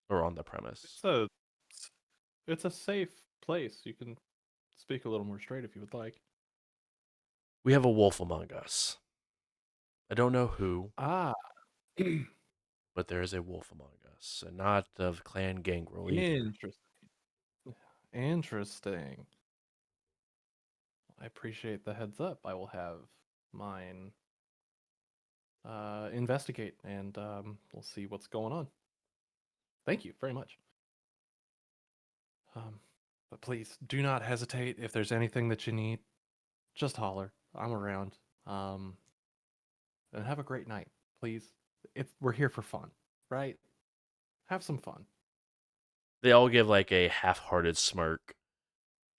or on the premise. It's a safe place. You can speak a little more straight if you would like. We have a wolf among us. I don't know who, Ah, but there is a wolf among us, and not of Clan Gangrel either. interesting. Interesting. I appreciate the heads up. I will have mine investigate and we'll see what's going on. Thank you very much. Um, but please do not hesitate if there's anything that you need. Just holler. I'm around. Um, and have a great night, please. We're here for fun, right? Have some fun. They all give like a half-hearted smirk,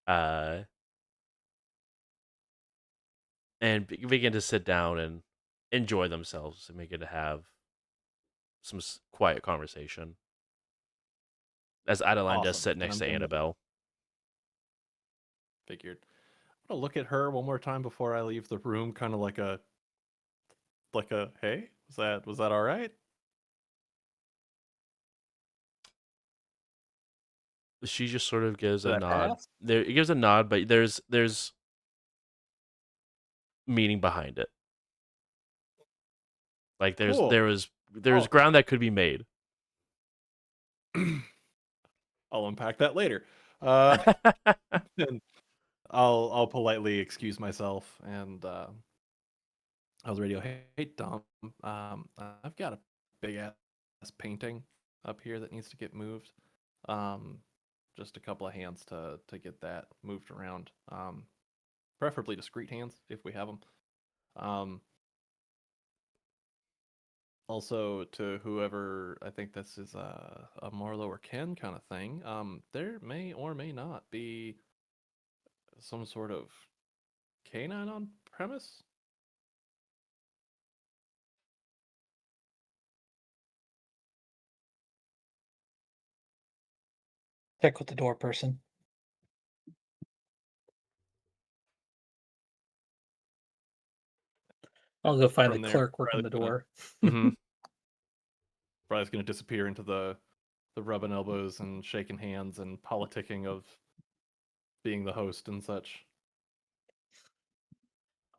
uh, and begin to sit down and enjoy themselves and begin to have some quiet conversation. As Adeline does Awesome. sit And next I'm to going to Annabelle. figured. I'm gonna look at her one more time before I leave the room, kind of like a hey, was that all right? She just sort of gives Did a I nod. pass? It gives a nod, but there's meaning behind it. Like Cool. there was Oh, ground that could be made. I'll unpack that later. Uh, and I'll politely excuse myself and I was radio. Hey Dom, I've got a big ass painting up here that needs to get moved. Um, just a couple of hands to get that moved around. Preferably discreet hands if we have them. Um, also to whoever, I think this is a Marlowe or Ken kind of thing. There may or may not be some sort of canine on premise. Check with the door person. I'll go find From the there, clerk working the Riley's door. Mm-hmm. Riley's going to disappear into the rubbing elbows and shaking hands and politicking of being the host and such.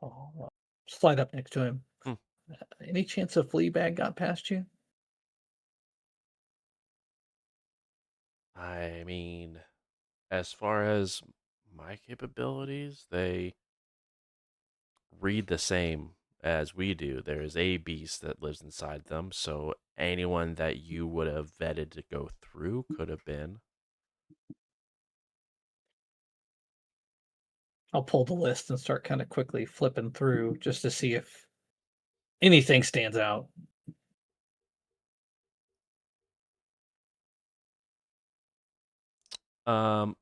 I'll slide up next to him. Hmm. Any chance a flea bag got past you? I mean, as far as my capabilities, they read the same as we do. There is a beast that lives inside them, so anyone that you would have vetted to go through could have been. I'll pull the list and start kind of quickly flipping through just to see if anything stands out.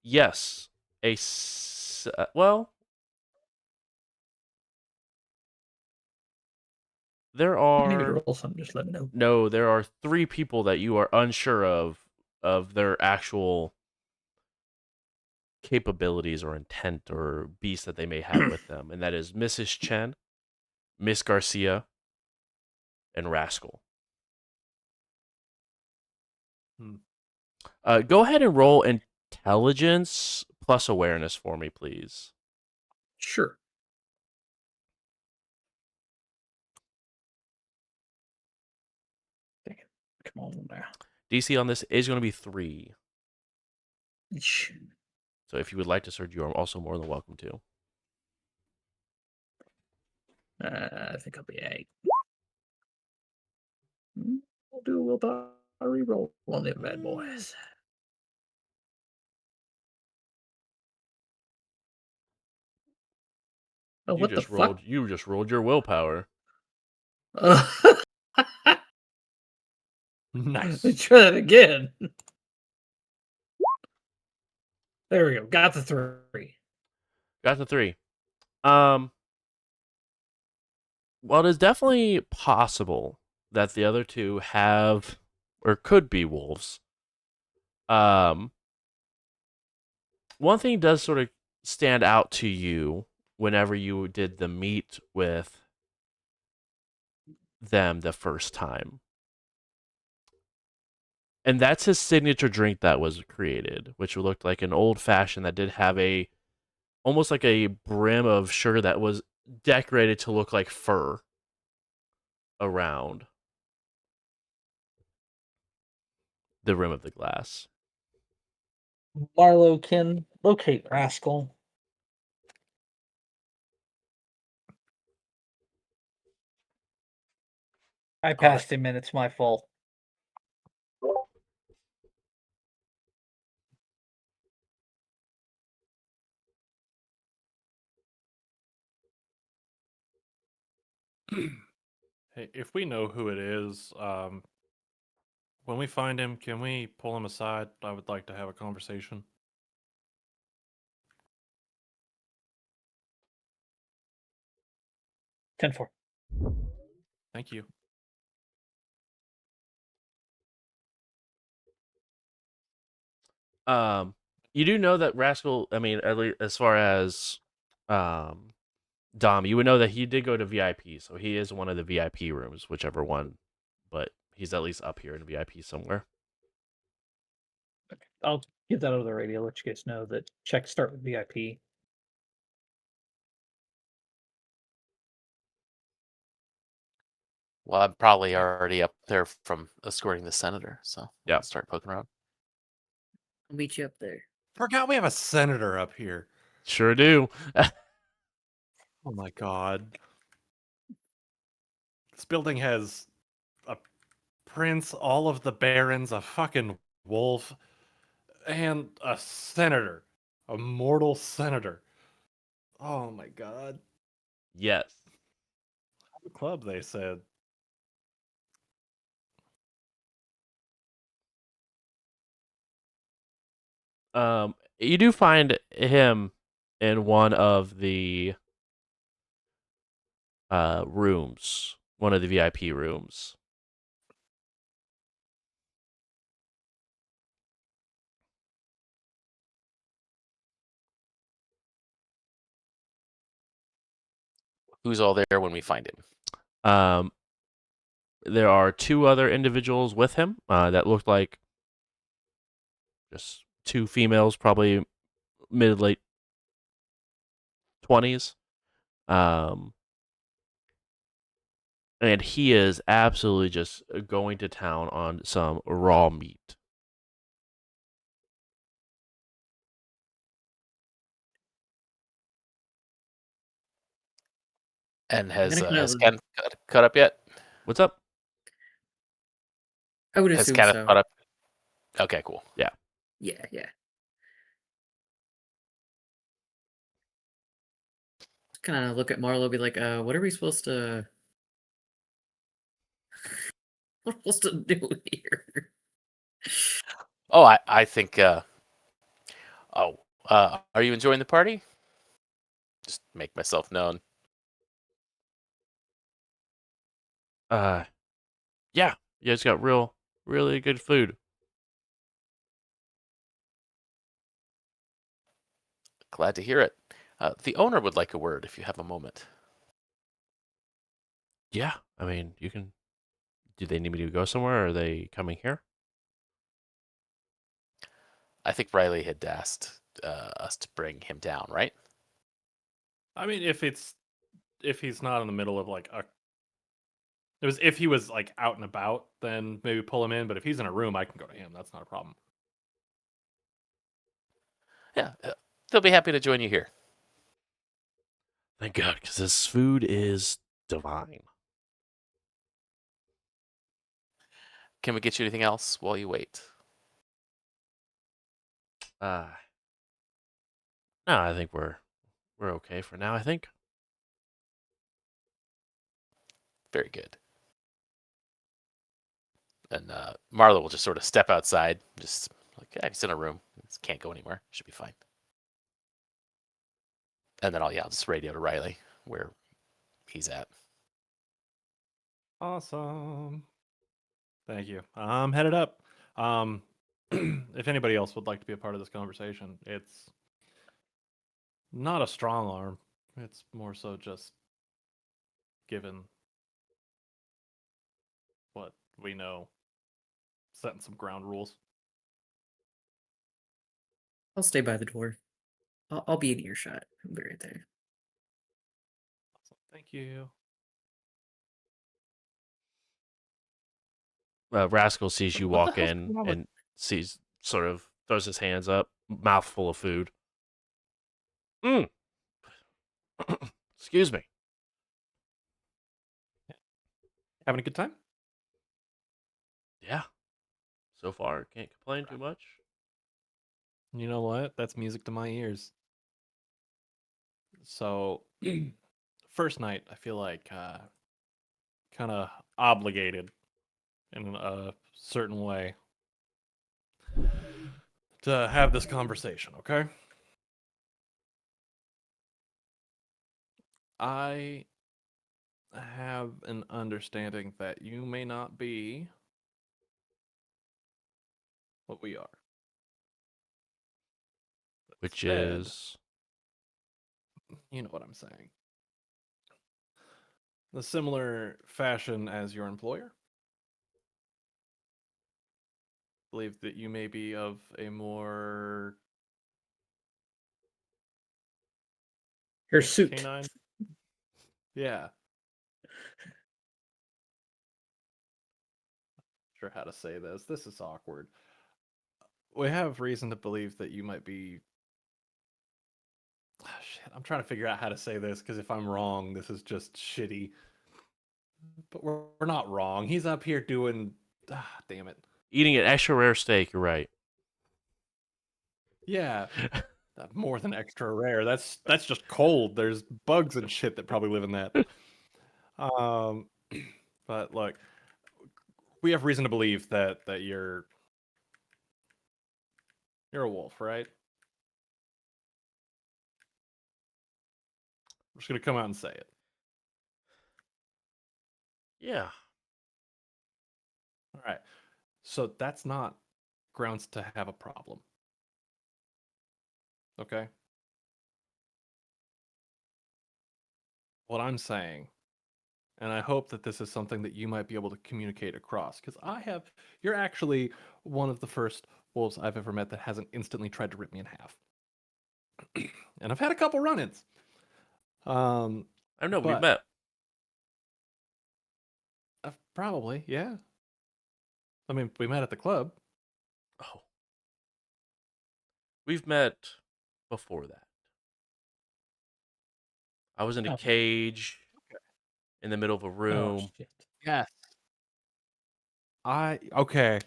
Yes, well, there You need me to are roll something, just let me know. no, there are 3 people that you are unsure of their actual capabilities or intent or beast that they may have with them, and that is Mrs. Chen, Miss Garcia, and Rascal. Hmm. Go ahead and roll intelligence plus awareness for me, please. Sure. Dang it. Come on now. DC on this is going to be 3. Eesh. So if you would like to search, you are also more than welcome to. I think I'll be 8. We'll do a willpower reroll on them bad boys. Oh, what the fuck? You just rolled your willpower. Nice. Let's try that again. There we go. Got the 3. Got the 3. Well, it is definitely possible that the other 2 have or could be wolves. One thing does sort of stand out to you whenever you did the meet with them the first time. And that's his signature drink that was created, which looked like an old fashioned that did have almost like a brim of sugar that was decorated to look like fur around the rim of the glass. Marlowe can locate Rascal. I passed him and it's my fault. Hey, if we know who it is, when we find him, can we pull him aside? I would like to have a conversation. 10-4. Thank you. You do know that Rascal, I mean, at least as far as Dom, you would know that he did go to VIP, so he is one of the VIP rooms, whichever one, but he's at least up here in VIP somewhere. I'll get that over the radio, let you guys know that checks start with VIP. Well, I'm probably already up there from escorting the senator, so Yeah. I'll start poking around. I'll meet you up there. Forgot we have a senator up here. Sure do. Oh my god. This building has a prince, all of the barons, a fucking wolf, and a senator. A mortal senator. Oh my god. Yes. The club, they said. You do find him in one of the rooms, one of the VIP rooms. Who's all there when we find him? There are 2 other individuals with him that looked like just 2 females, probably mid late 20s. And he is absolutely just going to town on some raw meat. And has gonna has kinda- Ken caught up yet? What's up? I would Has assume Kenneth so. caught up? Okay, cool. Yeah, yeah. Kind of look at Marlo, be like, what are we supposed to? What are we supposed to do here? Oh, I think. Are you enjoying the party? Just make myself known. Yeah, you guys got really good food. Glad to hear it. The owner would like a word if you have a moment. Yeah, I mean, you can. Do they need me to go somewhere? Or are they coming here? I think Riley had asked us to bring him down, right? I mean, if he's not in the middle of like if he was like out and about, then maybe pull him in. But if he's in a room, I can go to him. That's not a problem. Yeah, they'll be happy to join you here. Thank God, because this food is divine. Can we get you anything else while you wait? No, I think we're okay for now. I think. Very good. And Marla will just sort of step outside, just like, yeah, he's in a room. He can't go anywhere. Should be fine. And then I'll just radio to Riley where he's at. Awesome. Thank you. I'm headed up. If anybody else would like to be a part of this conversation, it's not a strong arm. It's more so just given what we know, setting some ground rules. I'll stay by the door. I'll be in earshot. I'll be right there. Awesome. Thank you. Rascal sees you What the walk hell's in going on with- and sees throws his hands up, mouthful of food. Excuse me. Having a good time? Yeah. So far, can't complain too much. You know what? That's music to my ears. So, first night, I feel like kind of obligated in a certain way to have this conversation, okay? I have an understanding that you may not be what we are. Which Instead, is you know what I'm saying. The similar fashion as your employer. Believe that you may be of a more Her suit. canine. Yeah. Sure how to say this. This is awkward. We have reason to believe that you might be. Shit, I'm trying to figure out how to say this because if I'm wrong, this is just shitty. But we're not wrong. He's up here doing. Damn it. eating an extra rare steak. You're right. Yeah, more than extra rare. That's just cold. There's bugs and shit that probably live in that. Um, but look, we have reason to believe that you're a wolf, right? I'm just gonna come out and say it. Yeah. All right. So that's not grounds to have a problem. Okay. what I'm saying, and I hope that this is something that you might be able to communicate across, because you're actually one of the first wolves I've ever met that hasn't instantly tried to rip me in half. And I've had a couple run-ins. I know we've But met. probably, yeah. I mean, we met at the club. Oh, we've met before that. I was in a Oh. cage in the middle of a Oh room. shit. Yes. Okay.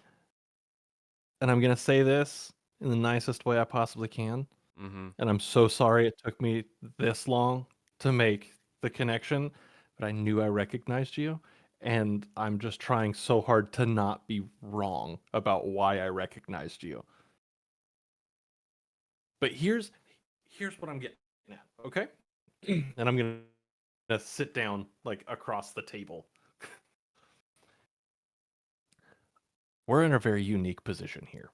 And I'm gonna say this in the nicest way I possibly can. Mm-hmm. And I'm so sorry it took me this long to make the connection, but I knew I recognized you. And I'm just trying so hard to not be wrong about why I recognized you. But here's what I'm getting at, okay? And I'm gonna sit down like across the table. We're in a very unique position here.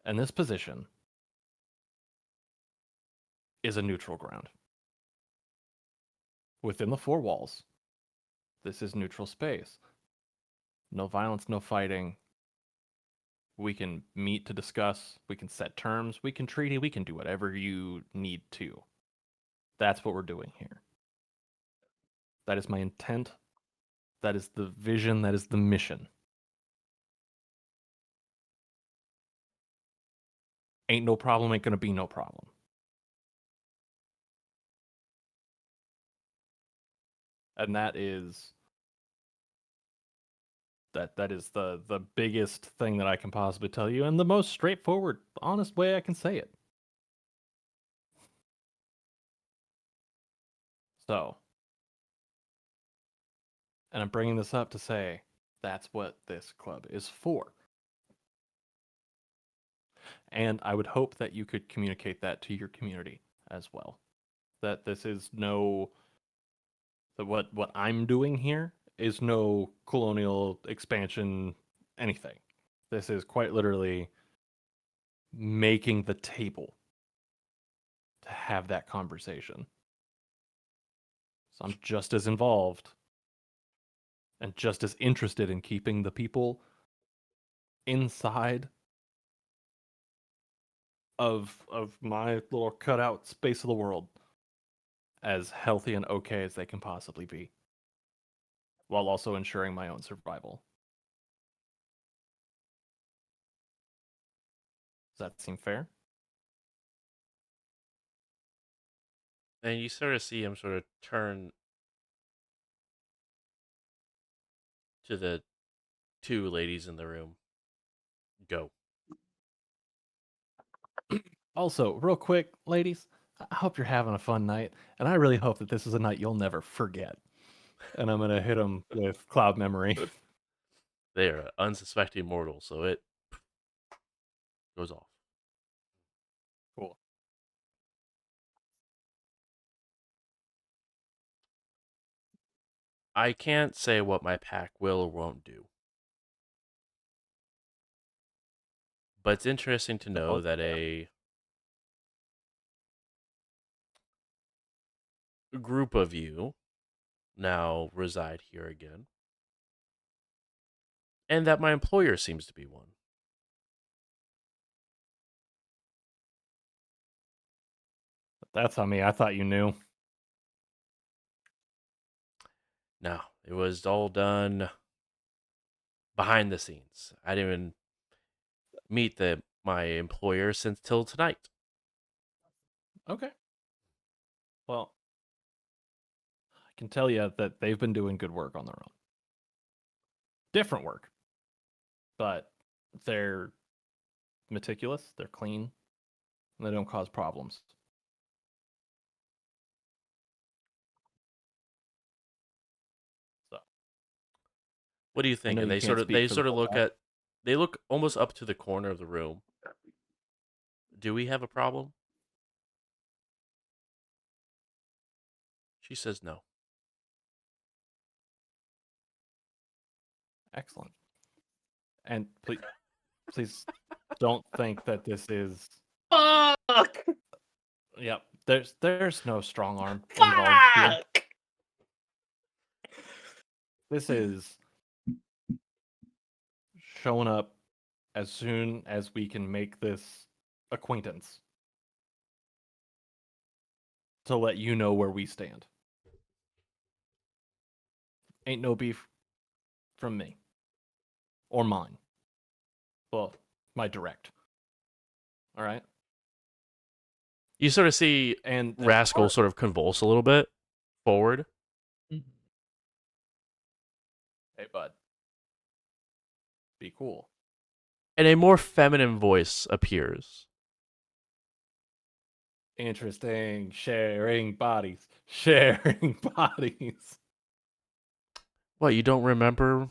And this position is a neutral ground. Within the four walls, this is neutral space. No violence, no fighting. We can meet to discuss, we can set terms, we can treaty, we can do whatever you need to. That's what we're doing here. That is my intent. That is the vision. That is the mission. Ain't no problem, ain't gonna be no problem. And that is the biggest thing that I can possibly tell you, and the most straightforward, honest way I can say it. So, and I'm bringing this up to say that's what this club is for. And I would hope that you could communicate that to your community as well. That this is that what I'm doing here is no colonial expansion anything. This is quite literally making the table to have that conversation. So I'm just as involved and just as interested in keeping the people inside of my little cutout space of the world as healthy and okay as they can possibly be, while also ensuring my own survival. Does that seem fair? And you sort of see him sort of turn to the two ladies in the room. Go. Also, real quick, ladies, I hope you're having a fun night, and I really hope that this is a night you'll never forget. And I'm gonna hit them with cloud memory. They are unsuspecting mortals, so it goes off. Cool. I can't say what my pack will or won't do. But it's interesting to know that a group of you now reside here again, and that my employer seems to be one. That's on me. I thought you knew. No, it was all done behind the scenes. I didn't even meet my employer since till tonight. Okay. Well, I can tell you that they've been doing good work on their own. Different work, but they're meticulous, they're clean, and they don't cause problems. So What do you I think? know And you can't speak they for the sort of whole look pack. at they look almost up to the corner of the room. Do we have a problem? She says no. Excellent. And please don't think that this is. Fuck! Yep. There's no strong arm involved here. Fuck! This is showing up as soon as we can make this acquaintance to let you know where we stand. Ain't no beef from me or mine. Well, my direct. All right. You sort of see And as Rascal far- sort of convulse a little bit forward. Hey, bud. Be cool. And a more feminine voice appears. Interesting. Sharing bodies. Sharing bodies. What, you don't remember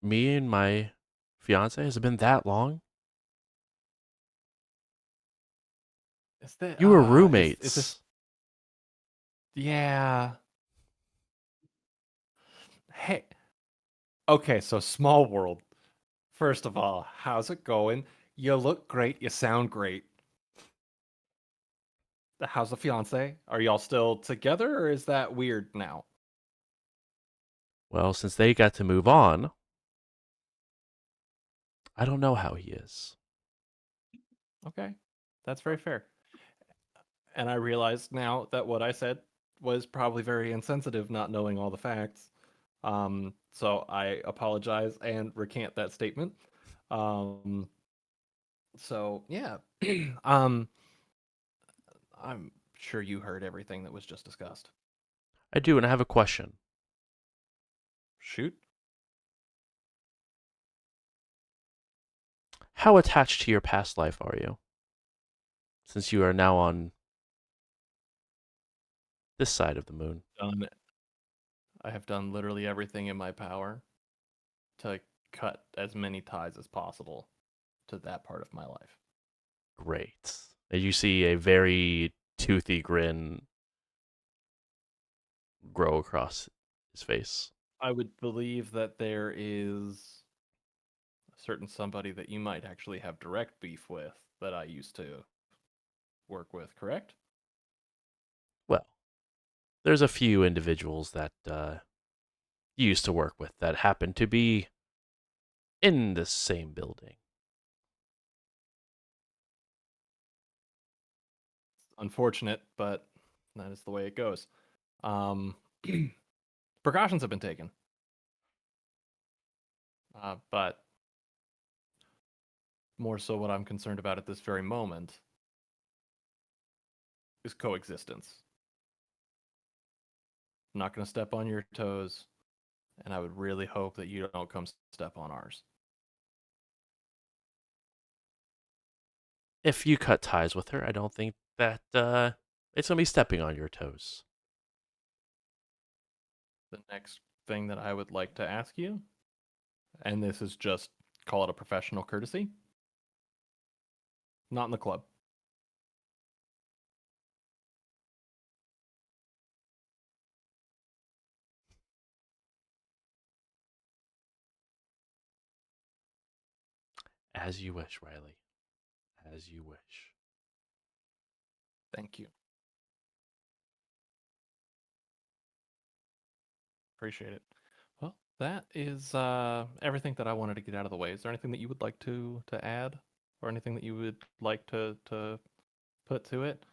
me and my fiance? Has it been that long? Is that, You were is roommates. this, yeah. Hey. Okay, so small world. First of all, how's it going? You look great. You sound great. How's the fiance? Are y'all still together, or is that weird now? Well, since they got to move on, I don't know how he is. Okay, that's very fair. And I realize now that what I said was probably very insensitive, not knowing all the facts. So I apologize and recant that statement. Um, so yeah, um, I'm sure you heard everything that was just discussed. I do, and I have a question. Shoot. How attached to your past life are you? Since you are now on this side of the moon. Done. I have done literally everything in my power to cut as many ties as possible to that part of my life. Great. And you see a very toothy grin grow across his face. I would believe that there is a certain somebody that you might actually have direct beef with that I used to work with, correct? Well, there's a few individuals that you used to work with that happen to be in the same building. Unfortunate, but that is the way it goes. Um, precautions have been taken. But more so what I'm concerned about at this very moment is coexistence. I'm not going to step on your toes, and I would really hope that you don't come step on ours. If you cut ties with her, I don't think that it's going to be stepping on your toes. The next thing that I would like to ask you, and this is just call it a professional courtesy, not in the club. As you wish, Riley. As you wish. Thank you. Appreciate it. Well, that is everything that I wanted to get out of the way. Is there anything that you would like to add, or anything that you would like to put to it?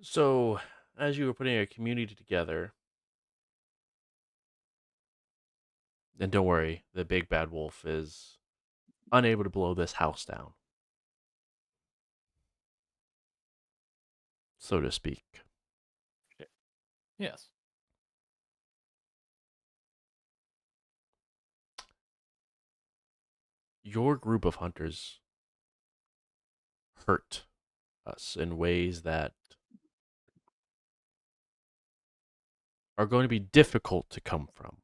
So, as you were putting a community together, and don't worry, the big bad wolf is unable to blow this house down, so to speak. Yes. Your group of hunters hurt us in ways that are going to be difficult to come from.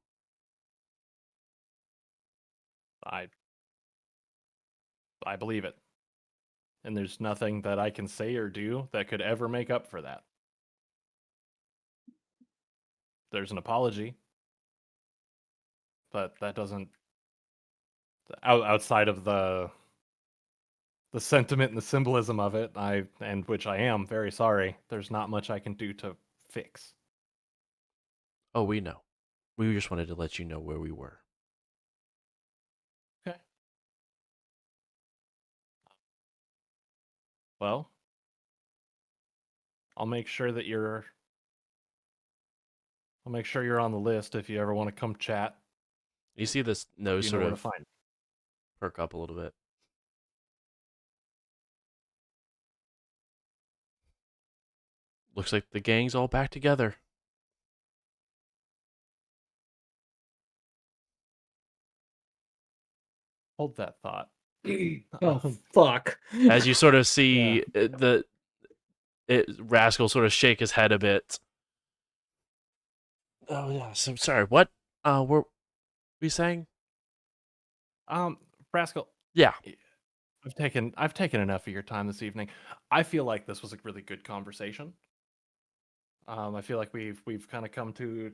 I believe it. And there's nothing that I can say or do that could ever make up for that. There's an apology, but that doesn't outside of the the sentiment and the symbolism of it, which I am very sorry. There's not much I can do to fix. Oh, we know. We just wanted to let you know where we were. Okay. Well, I'll make sure that you're I'll make sure you're on the list if you ever want to come chat. You see this nose You know sort where to of find me. perk up a little bit. Looks like the gang's all back together. Hold that thought. Oh Um, fuck! As you sort of see Rascal sort of shake his head a bit. Oh yeah, so sorry. What were we saying? Rascal, Yeah. I've taken enough of your time this evening. I feel like this was a really good conversation. I feel like we've kind of come to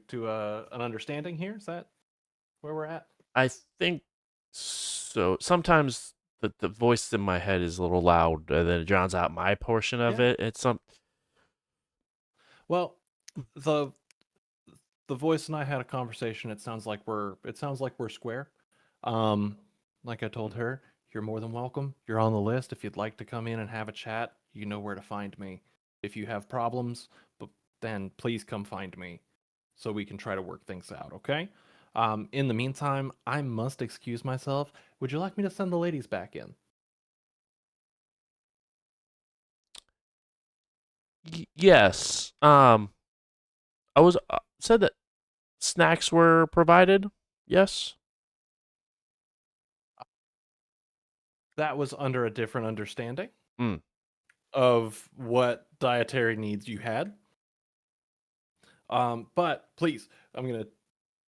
an understanding here. Is that where we're at? I think so. Sometimes the voice in my head is a little loud, and then it drowns out my portion of Yeah. it. It's some. Well, the voice and I had a conversation. It sounds like we're square. Um, like I told her, you're more than welcome. You're on the list. If you'd like to come in and have a chat, you know where to find me. If you have problems, but then please come find me so we can try to work things out, okay? In the meantime, I must excuse myself. Would you like me to send the ladies back in? Yes. I was said that snacks were provided. Yes. That was under a different understanding Mm. of what dietary needs you had. But please, I'm gonna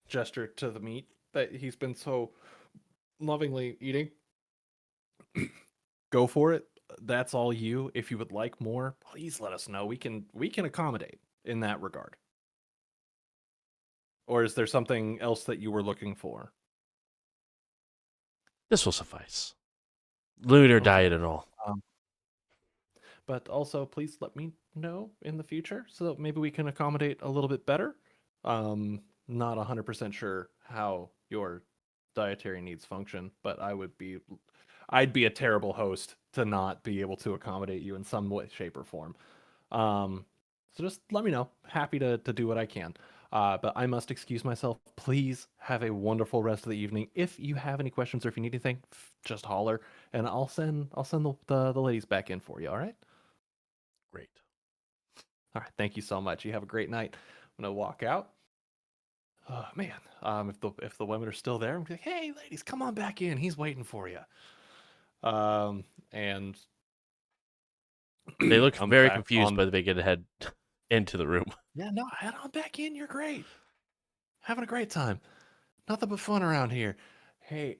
gesture to the meat that he's been so lovingly eating. Go for it. That's all you. If you would like more, please let us know. We can accommodate in that regard. Or is there something else that you were looking for? This will suffice. Lunar Okay. diet and all. But also, please let me know in the future so that maybe we can accommodate a little bit better. Not 100% sure how your dietary needs function, but I'd be a terrible host to not be able to accommodate you in some way, shape, or form. So just let me know. Happy to do what I can. But I must excuse myself. Please have a wonderful rest of the evening. If you have any questions or if you need anything, just holler, and I'll send the ladies back in for you. All right. Great. All right. Thank you so much. You have a great night. I'm gonna walk out. Oh man. If the women are still there, I'm gonna be like, hey ladies, come on back in. He's waiting for you. And They look I'm very back confused, on. but they get to head into the room. Yeah, no, head on back in. You're great. Having a great time. Nothing but fun around here. Hey,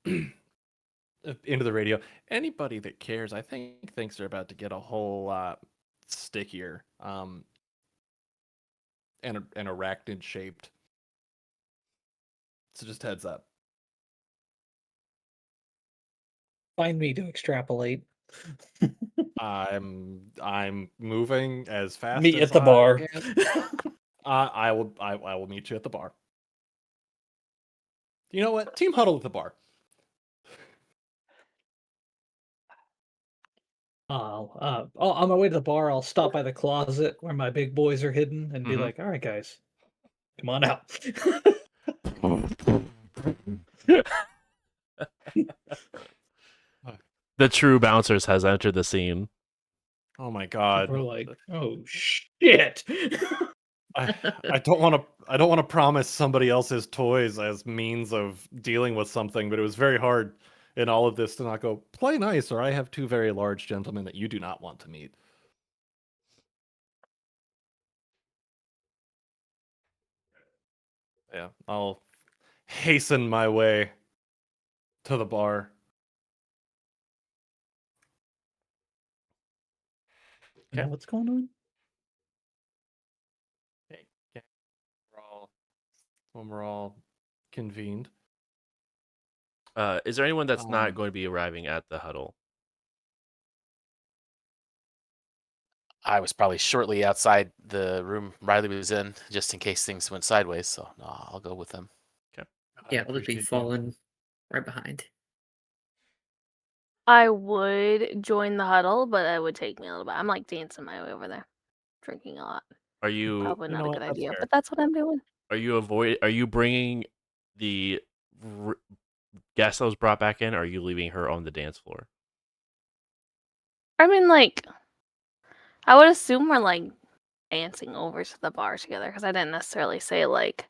into the radio. Anybody that cares, I think, thinks they're about to get a whole lot stickier. And arachnid shaped. So just heads up. Find me to extrapolate. I'm moving as fast Meet as at the I bar. can. I will meet you at the bar. You know what? Team huddle at the bar. On my way to the bar, I'll stop by the closet where my big boys are hidden and be Mhm. like, "All right, guys, come on out." The true bouncers has entered the scene. Oh my god. We're like, "Oh shit!" I don't want to promise somebody else's toys as means of dealing with something, but it was very hard in all of this to not go play nice, or I have two very large gentlemen that you do not want to meet. Yeah, I'll hasten my way to the bar. You know what's going on? Okay, okay. When we're all convened. Is there anyone that's not Um, going to be arriving at the huddle? I was probably shortly outside the room Riley was in, just in case things went sideways. So no, I'll go with them. Yeah, I'll just be appreciate that. falling right behind. I would join the huddle, but it would take me a little bit. I'm like dancing my way over there, drinking a lot. Are you Probably You not know a what? good That's idea, fair. but that's what I'm doing. are you bringing the guest that was brought back in? Or are you leaving her on the dance floor? I mean, like, I would assume we're like dancing over to the bar together because I didn't necessarily say like,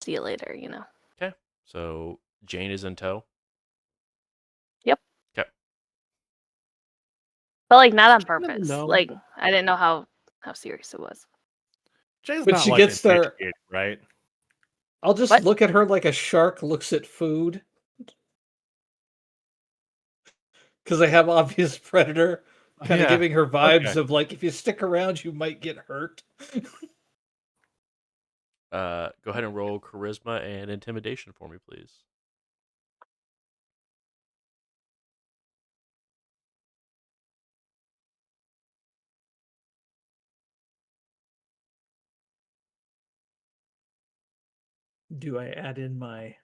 see you later, you know. Okay. So Jane is in tow. Yep. Okay. But like not on She doesn't purpose. know. Like I didn't know how serious it was. Jay's When not she like gets there- initiated, right? I'll just What? look at her like a shark looks at food. Because I have obvious predator, kind of Yeah. giving her vibes Okay. of like, if you stick around, you might get hurt. Go ahead and roll charisma and intimidation for me, please. Do I add in my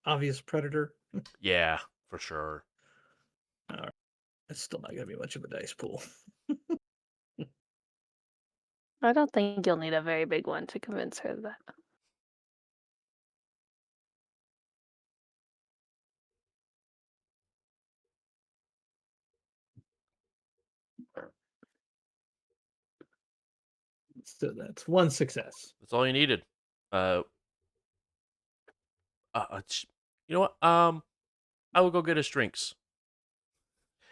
obvious predator? Yeah, for sure. It's still not going to be much of a dice pool. I don't think you'll need a very big one to convince her of that. So that's one success. That's all you needed. You know what? I will go get us drinks.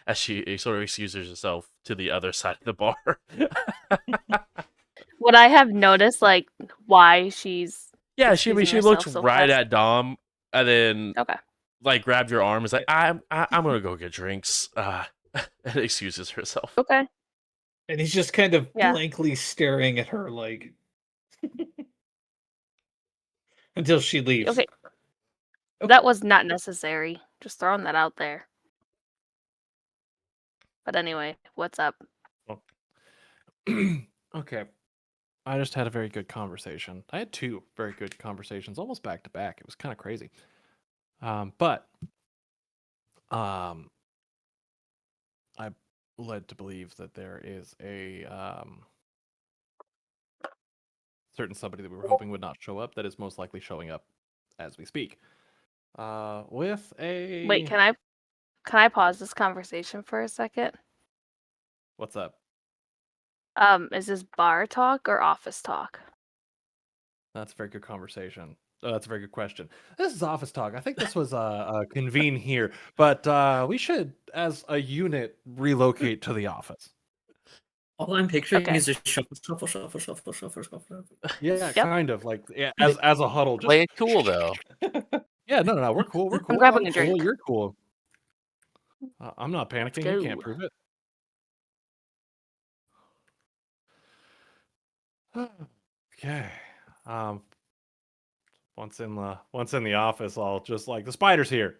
As she sort of excuses herself to the other side of the bar. Would I have noticed like why she's Yeah, she excusing she looked herself so right fast? at Dom and then Okay. like grabbed your arm. Is like I'm gonna go get drinks. And excuses herself. Okay. And he's just kind of Yeah. blankly staring at her like until she leaves. Okay. That was not necessary. Just throwing that out there. But anyway, what's up? Okay. I just had a very good conversation. I had two very good conversations, almost back to back. It was kind of crazy. But I'm led to believe that there is a certain somebody that we were hoping would not show up that is most likely showing up as we speak. With a Wait, can I pause this conversation for a second? What's up? Is this bar talk or office talk? That's a very good conversation. That's a very good question. This is office talk. I think this was convene here, but we should, as a unit, relocate to the office. All I'm picturing Okay. is just shuffle, shuffle, shuffle, shuffle, shuffle, shuffle. Yeah, Yep. kind of like as a huddle. Just Play it cool though. yeah, no, we're cool. We're cool. grabbing I'm a cool. drink. You're cool. I'm not panicking. You can't go. prove it. Okay. Once in the office, I'll just like the spider's here.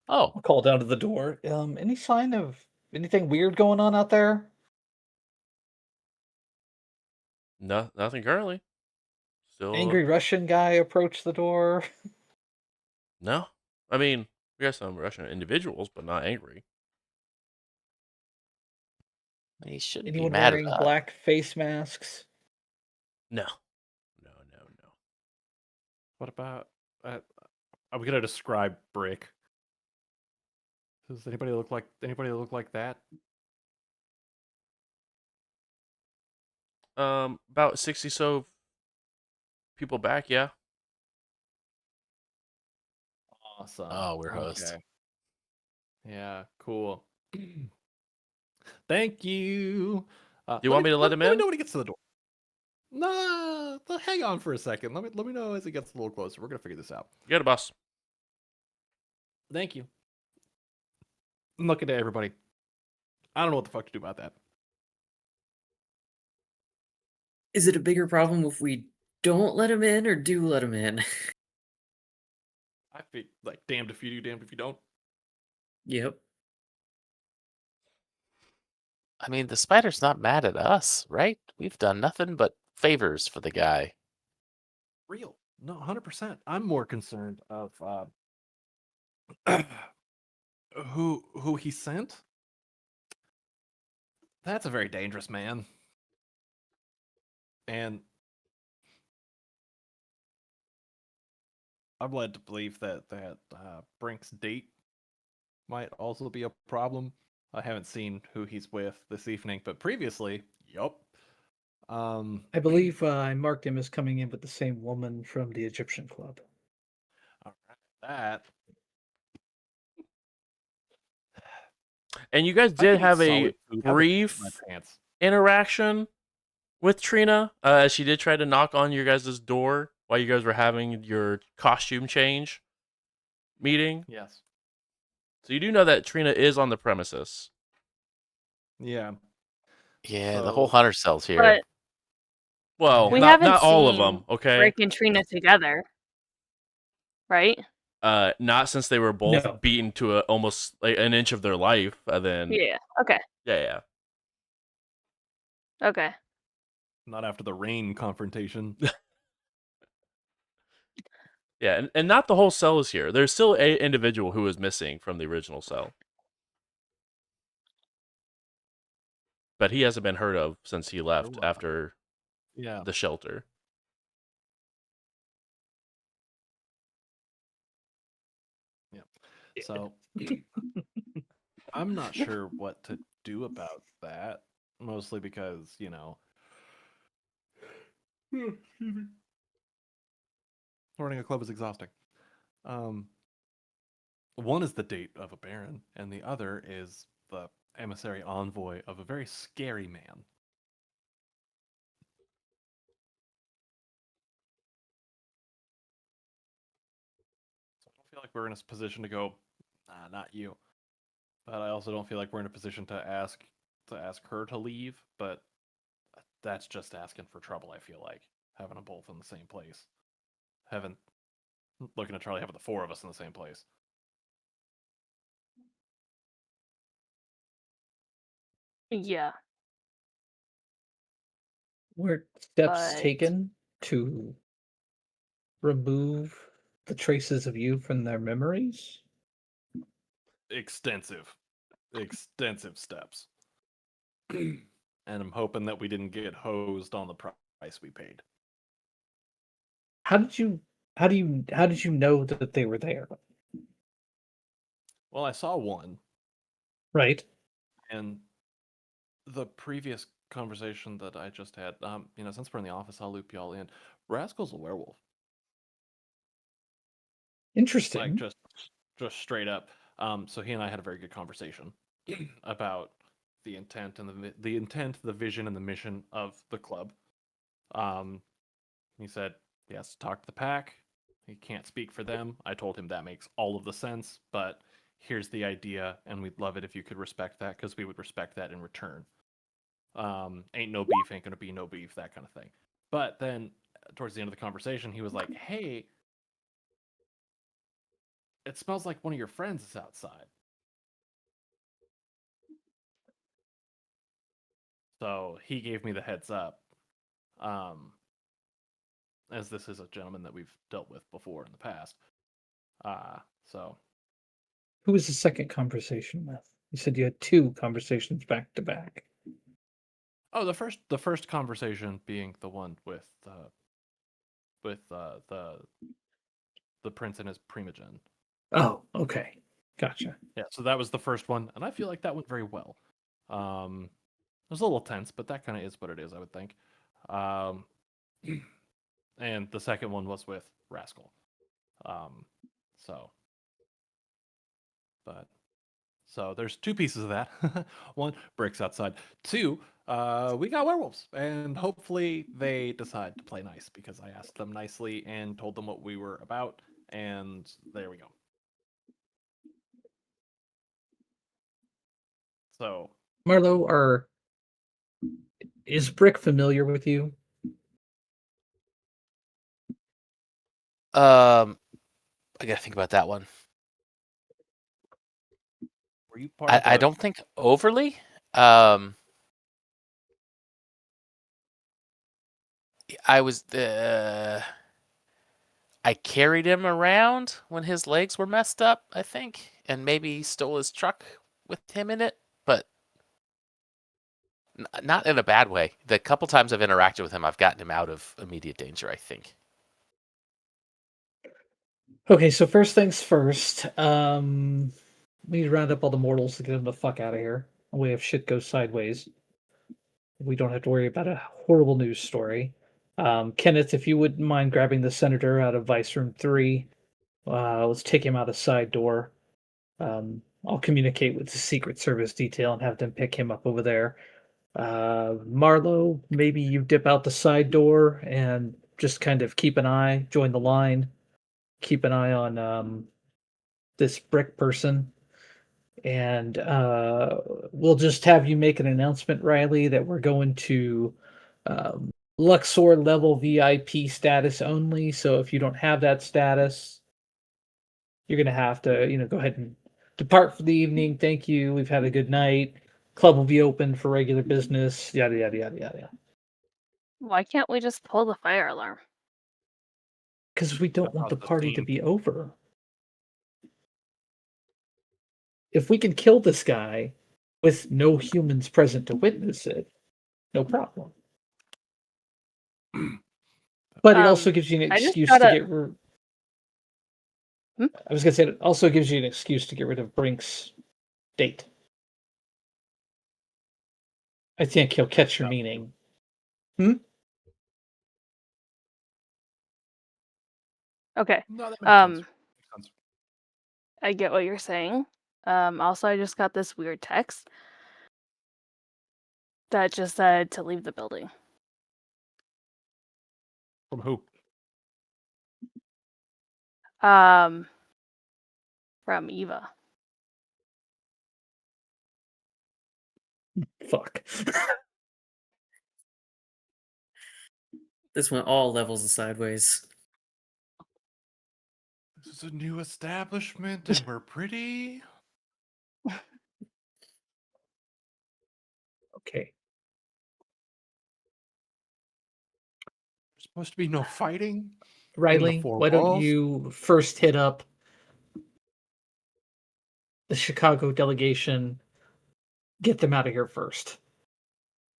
Oh, I'll call down to the door. Any sign of anything weird going on out there? No, nothing currently. Still Angry Russian guy approached the door. no. I mean, we got some Russian individuals, but not angry. he shouldn't Anyone be mad wearing about. black face masks? No. What about? I'm gonna describe Brick. Does anybody look like that? About 60 so people back, yeah. Awesome. Oh, we're host. Okay. Yeah, cool. Thank you. Do you want me to let him Let me in? know when he gets to the door. Nah, hang on for a second. Let me know as it gets a little closer. We're gonna figure this out. You got a boss. Thank you. I'm looking at everybody. I don't know what the fuck to do about that. Is it a bigger problem if we don't let him in or do let him in? I feel like damned if you do, damned if you don't. Yep. I mean, the spider's not mad at us, right? We've done nothing but favors for the guy. Real. No, 100%. I'm more concerned of who he sent. That's a very dangerous man. And I'm led to believe that Brink's date might also be a problem. I haven't seen who he's with this evening, but previously, yup. I believe I marked him as coming in with the same woman from the Egyptian club. All right, that And you guys I did could eat have a solid food. I would poop my brief pants. interaction with Trina. As she did try to knock on your guys' door while you guys were having your costume change meeting. Yes. So you do know that Trina is on the premises. Yeah. Yeah, the whole So- hunter cell's here. But Well, we not haven't all of seen them, okay? Rick and Trina together, right? Not since they were both No. beaten to almost like an inch of their life, and then Yeah. Okay. yeah. Okay. Not after the rain confrontation. Yeah, and not the whole cell is here. There's still a individual who is missing from the original cell. But he hasn't been heard of since he left wow. after Yeah. the shelter. So I'm not sure what to do about that. Mostly because, running a club is exhausting. One is the date of a baron, and the other is the emissary envoy of a very scary man. So I don't feel like we're in a position to go, nah, not you. But I also don't feel like we're in a position to ask her to leave. But that's just asking for trouble. I feel like having them both in the same place, looking at Charlie having the four of us in the same place. Yeah. Were steps But- taken to remove the traces of you from their memories? Extensive steps. And I'm hoping that we didn't get hosed on the price we paid. How did you know that they were there? Well, I saw one, Right. and the previous conversation that I just had, since we're in the office, I'll loop y'all in. Rascal's a werewolf. Interesting. Like just straight up. So he and I had a very good conversation about the intent and the intent, the vision, and the mission of the club. He said he has to talk to the pack. He can't speak for them. I told him that makes all of the sense, but here's the idea, and we'd love it if you could respect that because we would respect that in return. Ain't no beef, ain't gonna be no beef, that kind of thing. But then towards the end of the conversation, he was like, "Hey, it smells like one of your friends is outside." So he gave me the heads up. As this is a gentleman that we've dealt with before in the past. So Who was the second conversation with? You said you had two conversations back to back. oh, the first conversation being the one with the prince and his primogen. Oh, okay. Gotcha. Yeah, so that was the first one, and I feel like that went very well. It was a little tense, but that kind of is what it is, I would think. And the second one was with Rascal. So there's two pieces of that. One, bricks outside. Two, we got werewolves, and hopefully they decide to play nice because I asked them nicely and told them what we were about, and there we go. So Marlo, is Brick familiar with you? I gotta think about that one. you part of I the- don't think overly. I was I carried him around when his legs were messed up, I think, and maybe stole his truck with him in it, but not in a bad way. The couple times I've interacted with him, I've gotten him out of immediate danger, I think. Okay, so first things first. We need to round up all the mortals to get them the fuck out of here. We have shit go sideways. We don't have to worry about a horrible news story. Kenneth, if you wouldn't mind grabbing the senator out of Vice Room 3, let's take him out a side door. I'll communicate with the Secret Service detail and have them pick him up over there. Marlo, maybe you dip out the side door and just kind of keep an eye, join the line, keep an eye on this brick person. And we'll just have you make an announcement, Riley, that we're going to Luxor level VIP status only. So if you don't have that status, you're going to have to, go ahead and depart for the evening. Thank you. We've had a good night. Club will be open for regular business. Yada yada yada yada. Why can't we just pull the fire alarm? Because we don't want the Cause the party to scene. be over. If we can kill this guy with no humans present to witness it, no problem. But it also gives you an I just excuse gotta- to get rid. Hmm? I was gonna say it also gives you an excuse to get rid of Brink's date. I think he'll catch your meaning. Okay. No, that makes sense. Makes sense. I get what you're saying. Also, I just got this weird text that just said to leave the building. From who? From Eva. Fuck. This went all levels of sideways. This is a new establishment, and we're pretty. Okay. There's supposed to be no fighting. Riley, four why don't walls? you first hit up the Chicago delegation, get them out of here first.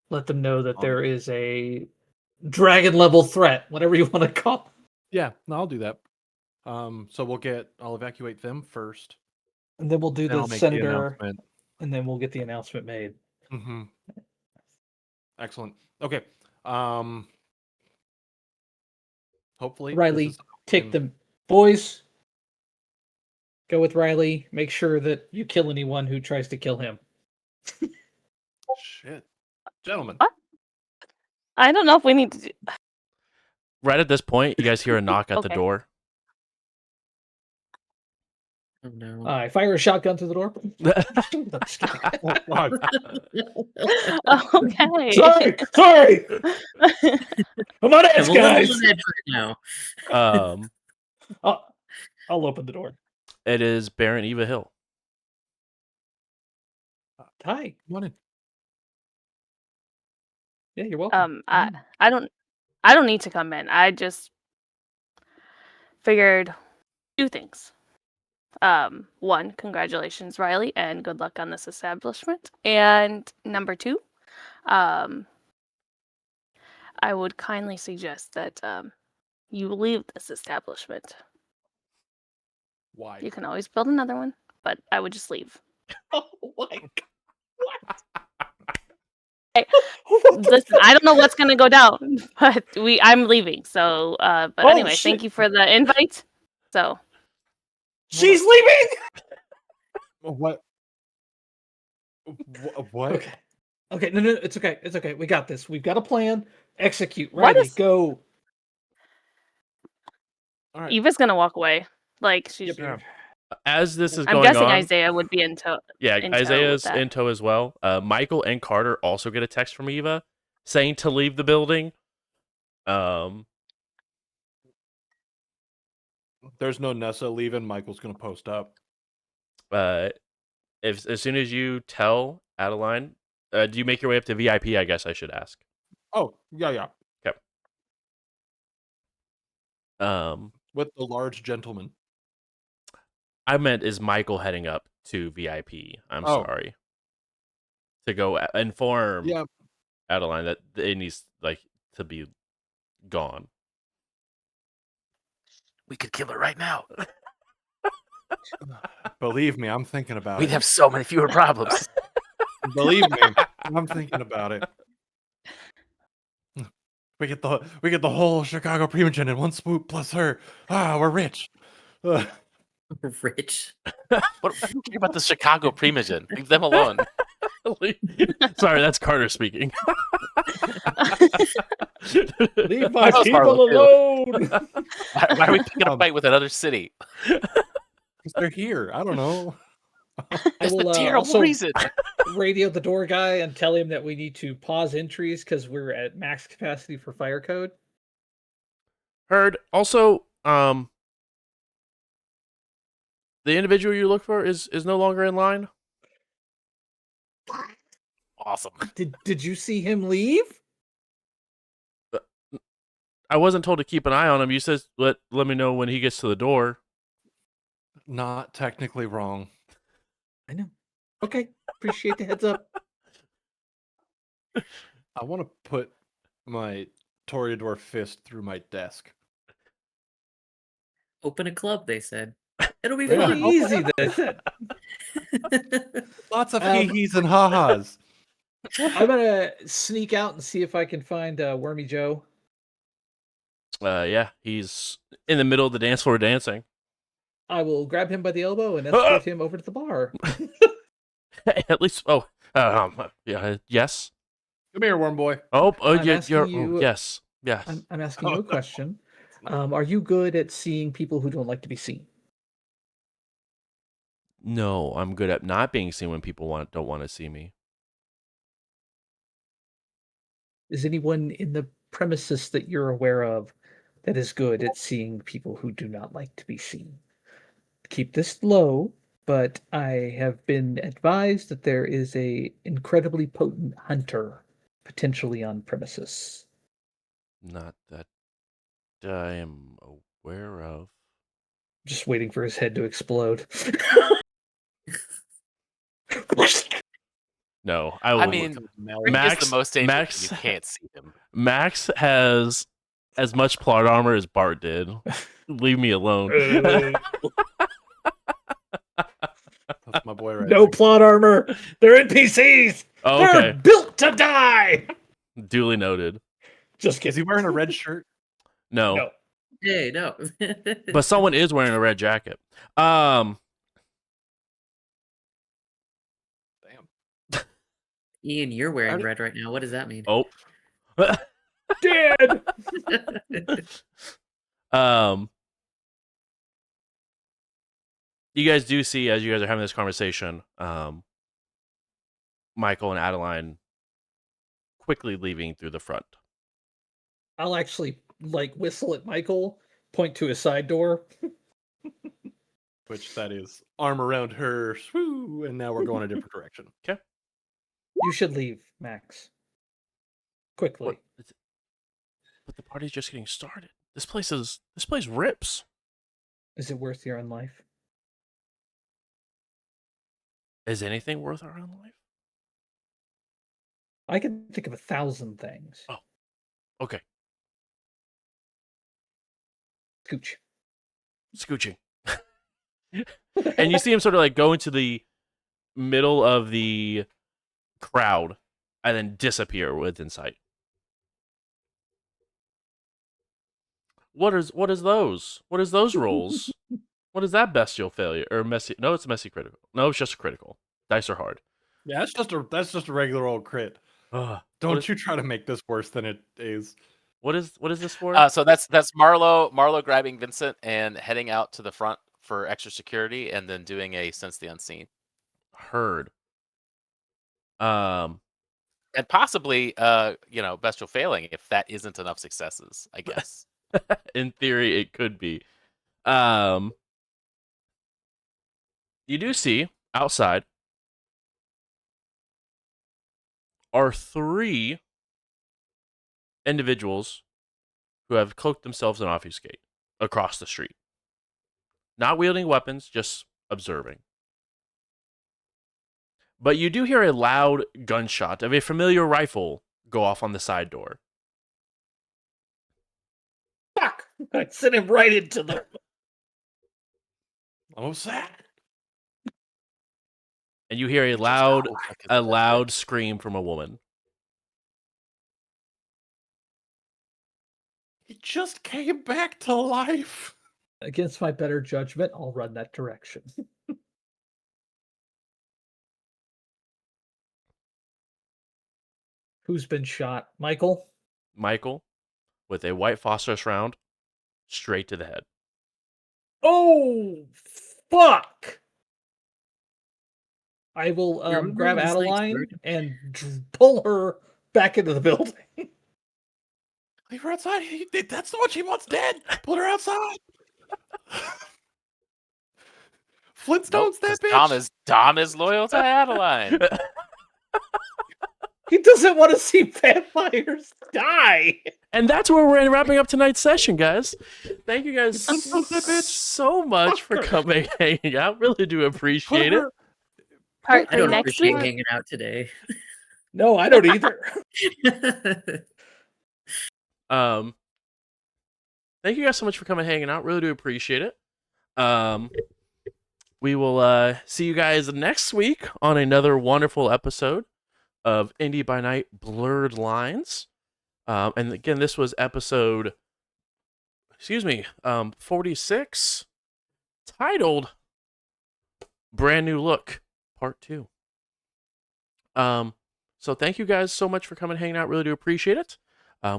Let them know that there is a dragon level threat, whatever you want to call it. Yeah, no, I'll do that. So I'll evacuate them first. And then we'll do Then the I'll make senator, the announcement. and then we'll get the announcement made. Mm-hmm. Excellent. Okay. Hopefully, Riley, this is take in- them. Boys, go with Riley. Make sure that you kill anyone who tries to kill him. Shit, gentlemen. What? I don't know if we need to do. Right at this point, you guys hear a knock at the Okay. door. Oh no. I fire a shotgun through the door. I'm just kidding. God. Okay. Sorry. Come on, I'm edge, a little guys. on edge right now. I'll open the door. It is Baron Eva Hill. Hi. Come on in. Yeah, you're welcome. I don't need to come in. I just figured two things. One, congratulations, Riley, and good luck on this establishment. And number two, I would kindly suggest that you leave this establishment. Why? You can always build another one, but I would just leave. Oh my god. Hey, What the listen, I don't know what's gonna go down, but I'm leaving. So, but Oh, anyway, shit. thank you for the invite. So, She's leaving. What? What? Okay. Okay. No, it's okay. It's okay. We got this. We've got a plan. Execute. What Riley, is- go. All right. Eva's gonna walk away. Like she's. Yeah. As this is I'm going guessing on, Isaiah would be in tow. yeah, in tow with Isaiah's that. in tow as well. Michael and Carter also get a text from Eva saying to leave the building. There's no Nessa leaving. Michael's gonna post up. if as soon as you tell Adeline, do you make your way up to VIP? I guess I should ask. Oh, yeah. With the large gentleman. I meant is Michael heading up to VIP? I'm Oh. sorry. To go inform Yeah. Adeline that it needs to be gone. We could kill her right now. Believe me, I'm thinking about We'd it. have so many fewer problems. Believe me, I'm thinking about it. We get the whole Chicago Primogen in one swoop plus her. We're rich. Rich. What do you care about the Chicago Primogen? Leave them alone. Sorry, that's Carter speaking. Leave my That was people Harlow, too. alone. Why are we picking a fight with another city? 'Cause they're here. I don't know. I That's will the terrible also reason. radio the door guy and tell him that we need to pause entries because we're at max capacity for fire code. Heard. Also, the individual you look for is no longer in line. Awesome. Did you see him leave? I wasn't told to keep an eye on him. You said let me know when he gets to the door. Not technically wrong. I know. Okay, appreciate the heads up. I want to put my Toreador fist through my desk. Open a club, they said. It'll be Pretty fun. easy. They said. Lots of Um, hee-hees and ha-has. I'm gonna sneak out and see if I can find Wormy Joe. Yeah, he's in the middle of the dance floor dancing. I will grab him by the elbow and escort him over to the bar. At least, yeah, yes. Come here, worm boy. Oh, I'm yeah, asking you- yes. I'm asking you Oh, a no. question. Are you good at seeing people who don't like to be seen? No, I'm good at not being seen when people don't want to see me. Is anyone in the premises that you're aware of that is good at seeing people who do not like to be seen? Keep this low, but I have been advised that there is a incredibly potent hunter potentially on premises. Not that I am aware of. Just waiting for his head to explode. No, I will. I mean, Rick Max- is the most dangerous. Max- You can't see him. Max has as much plot armor as Bart did. Leave me alone. That's my boy right No there. plot armor. They're NPCs. Oh, They're okay. built to die. Duly noted. Just Is kidding. he wearing a red shirt? No, No. Hey, no. but someone is wearing a red jacket. Damn. Ian, you're wearing Alright. red right now. What does that mean? Oh. Dead. You guys do see, as you guys are having this conversation, Michael and Adeline quickly leaving through the front. I'll actually whistle at Michael, point to his side door. Which that is arm around her, swoo, and now we're going a different direction. You should leave, Max. Quickly. What? But the party's just getting started. This place rips. Is it worth your own life? Is anything worth our own life? I can think of 1,000 things. Oh. Okay. Scooch. Scooching. And you see him sort of go into the middle of the crowd and then disappear within sight. What is those? What is those rolls? What is that bestial failure or messy? No, it's messy critical. No, it's just a critical. Dice are hard. Yeah, that's just a regular old crit. Ugh. Don't you try to make this worse than it is. What is this for? So that's Marlo grabbing Vincent and heading out to the front for extra security, and then doing a sense the unseen, Heard. and possibly bestial failing if that isn't enough successes. I guess. In theory, it could be. You do see outside are 3 individuals who have cloaked themselves in obfuscate across the street. Not wielding weapons, just observing. But you do hear a loud gunshot of a familiar rifle go off on the side door. Fuck! I sent him right into the. Oh, sad. And you hear a He just got loud, whacked in a the loud scream from a woman. He just came back to life. Against my better judgment, I'll run that direction. Who's been shot? Michael? Michael, with a white phosphorus round, straight to the head. Oh, fuck! I will Remembering grab this night's Adeline bird? and pull her back into the building. Leave her outside. That's the one she wants dead. Put her outside. Flintstones, Nope, that 'cause bitch. Dom is loyal to Adeline. He doesn't want to see vampires die. And that's where we're wrapping up tonight's session, guys. Thank you guys That bitch. so much for coming, hanging out. Really do appreciate it. Part I 3 don't next appreciate week. hanging out today. No, I don't either. Thank you guys so much for coming, hanging out. Really do appreciate it. We will see you guys next week on another wonderful episode of Indy by Night Blurred Lines. And again, this was episode, 46, titled Brand New Look, Part 2. So thank you guys so much for coming, hanging out. Really do appreciate it.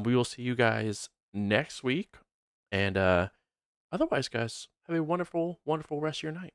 We will see you guys next week. And otherwise, guys, have a wonderful, wonderful rest of your night.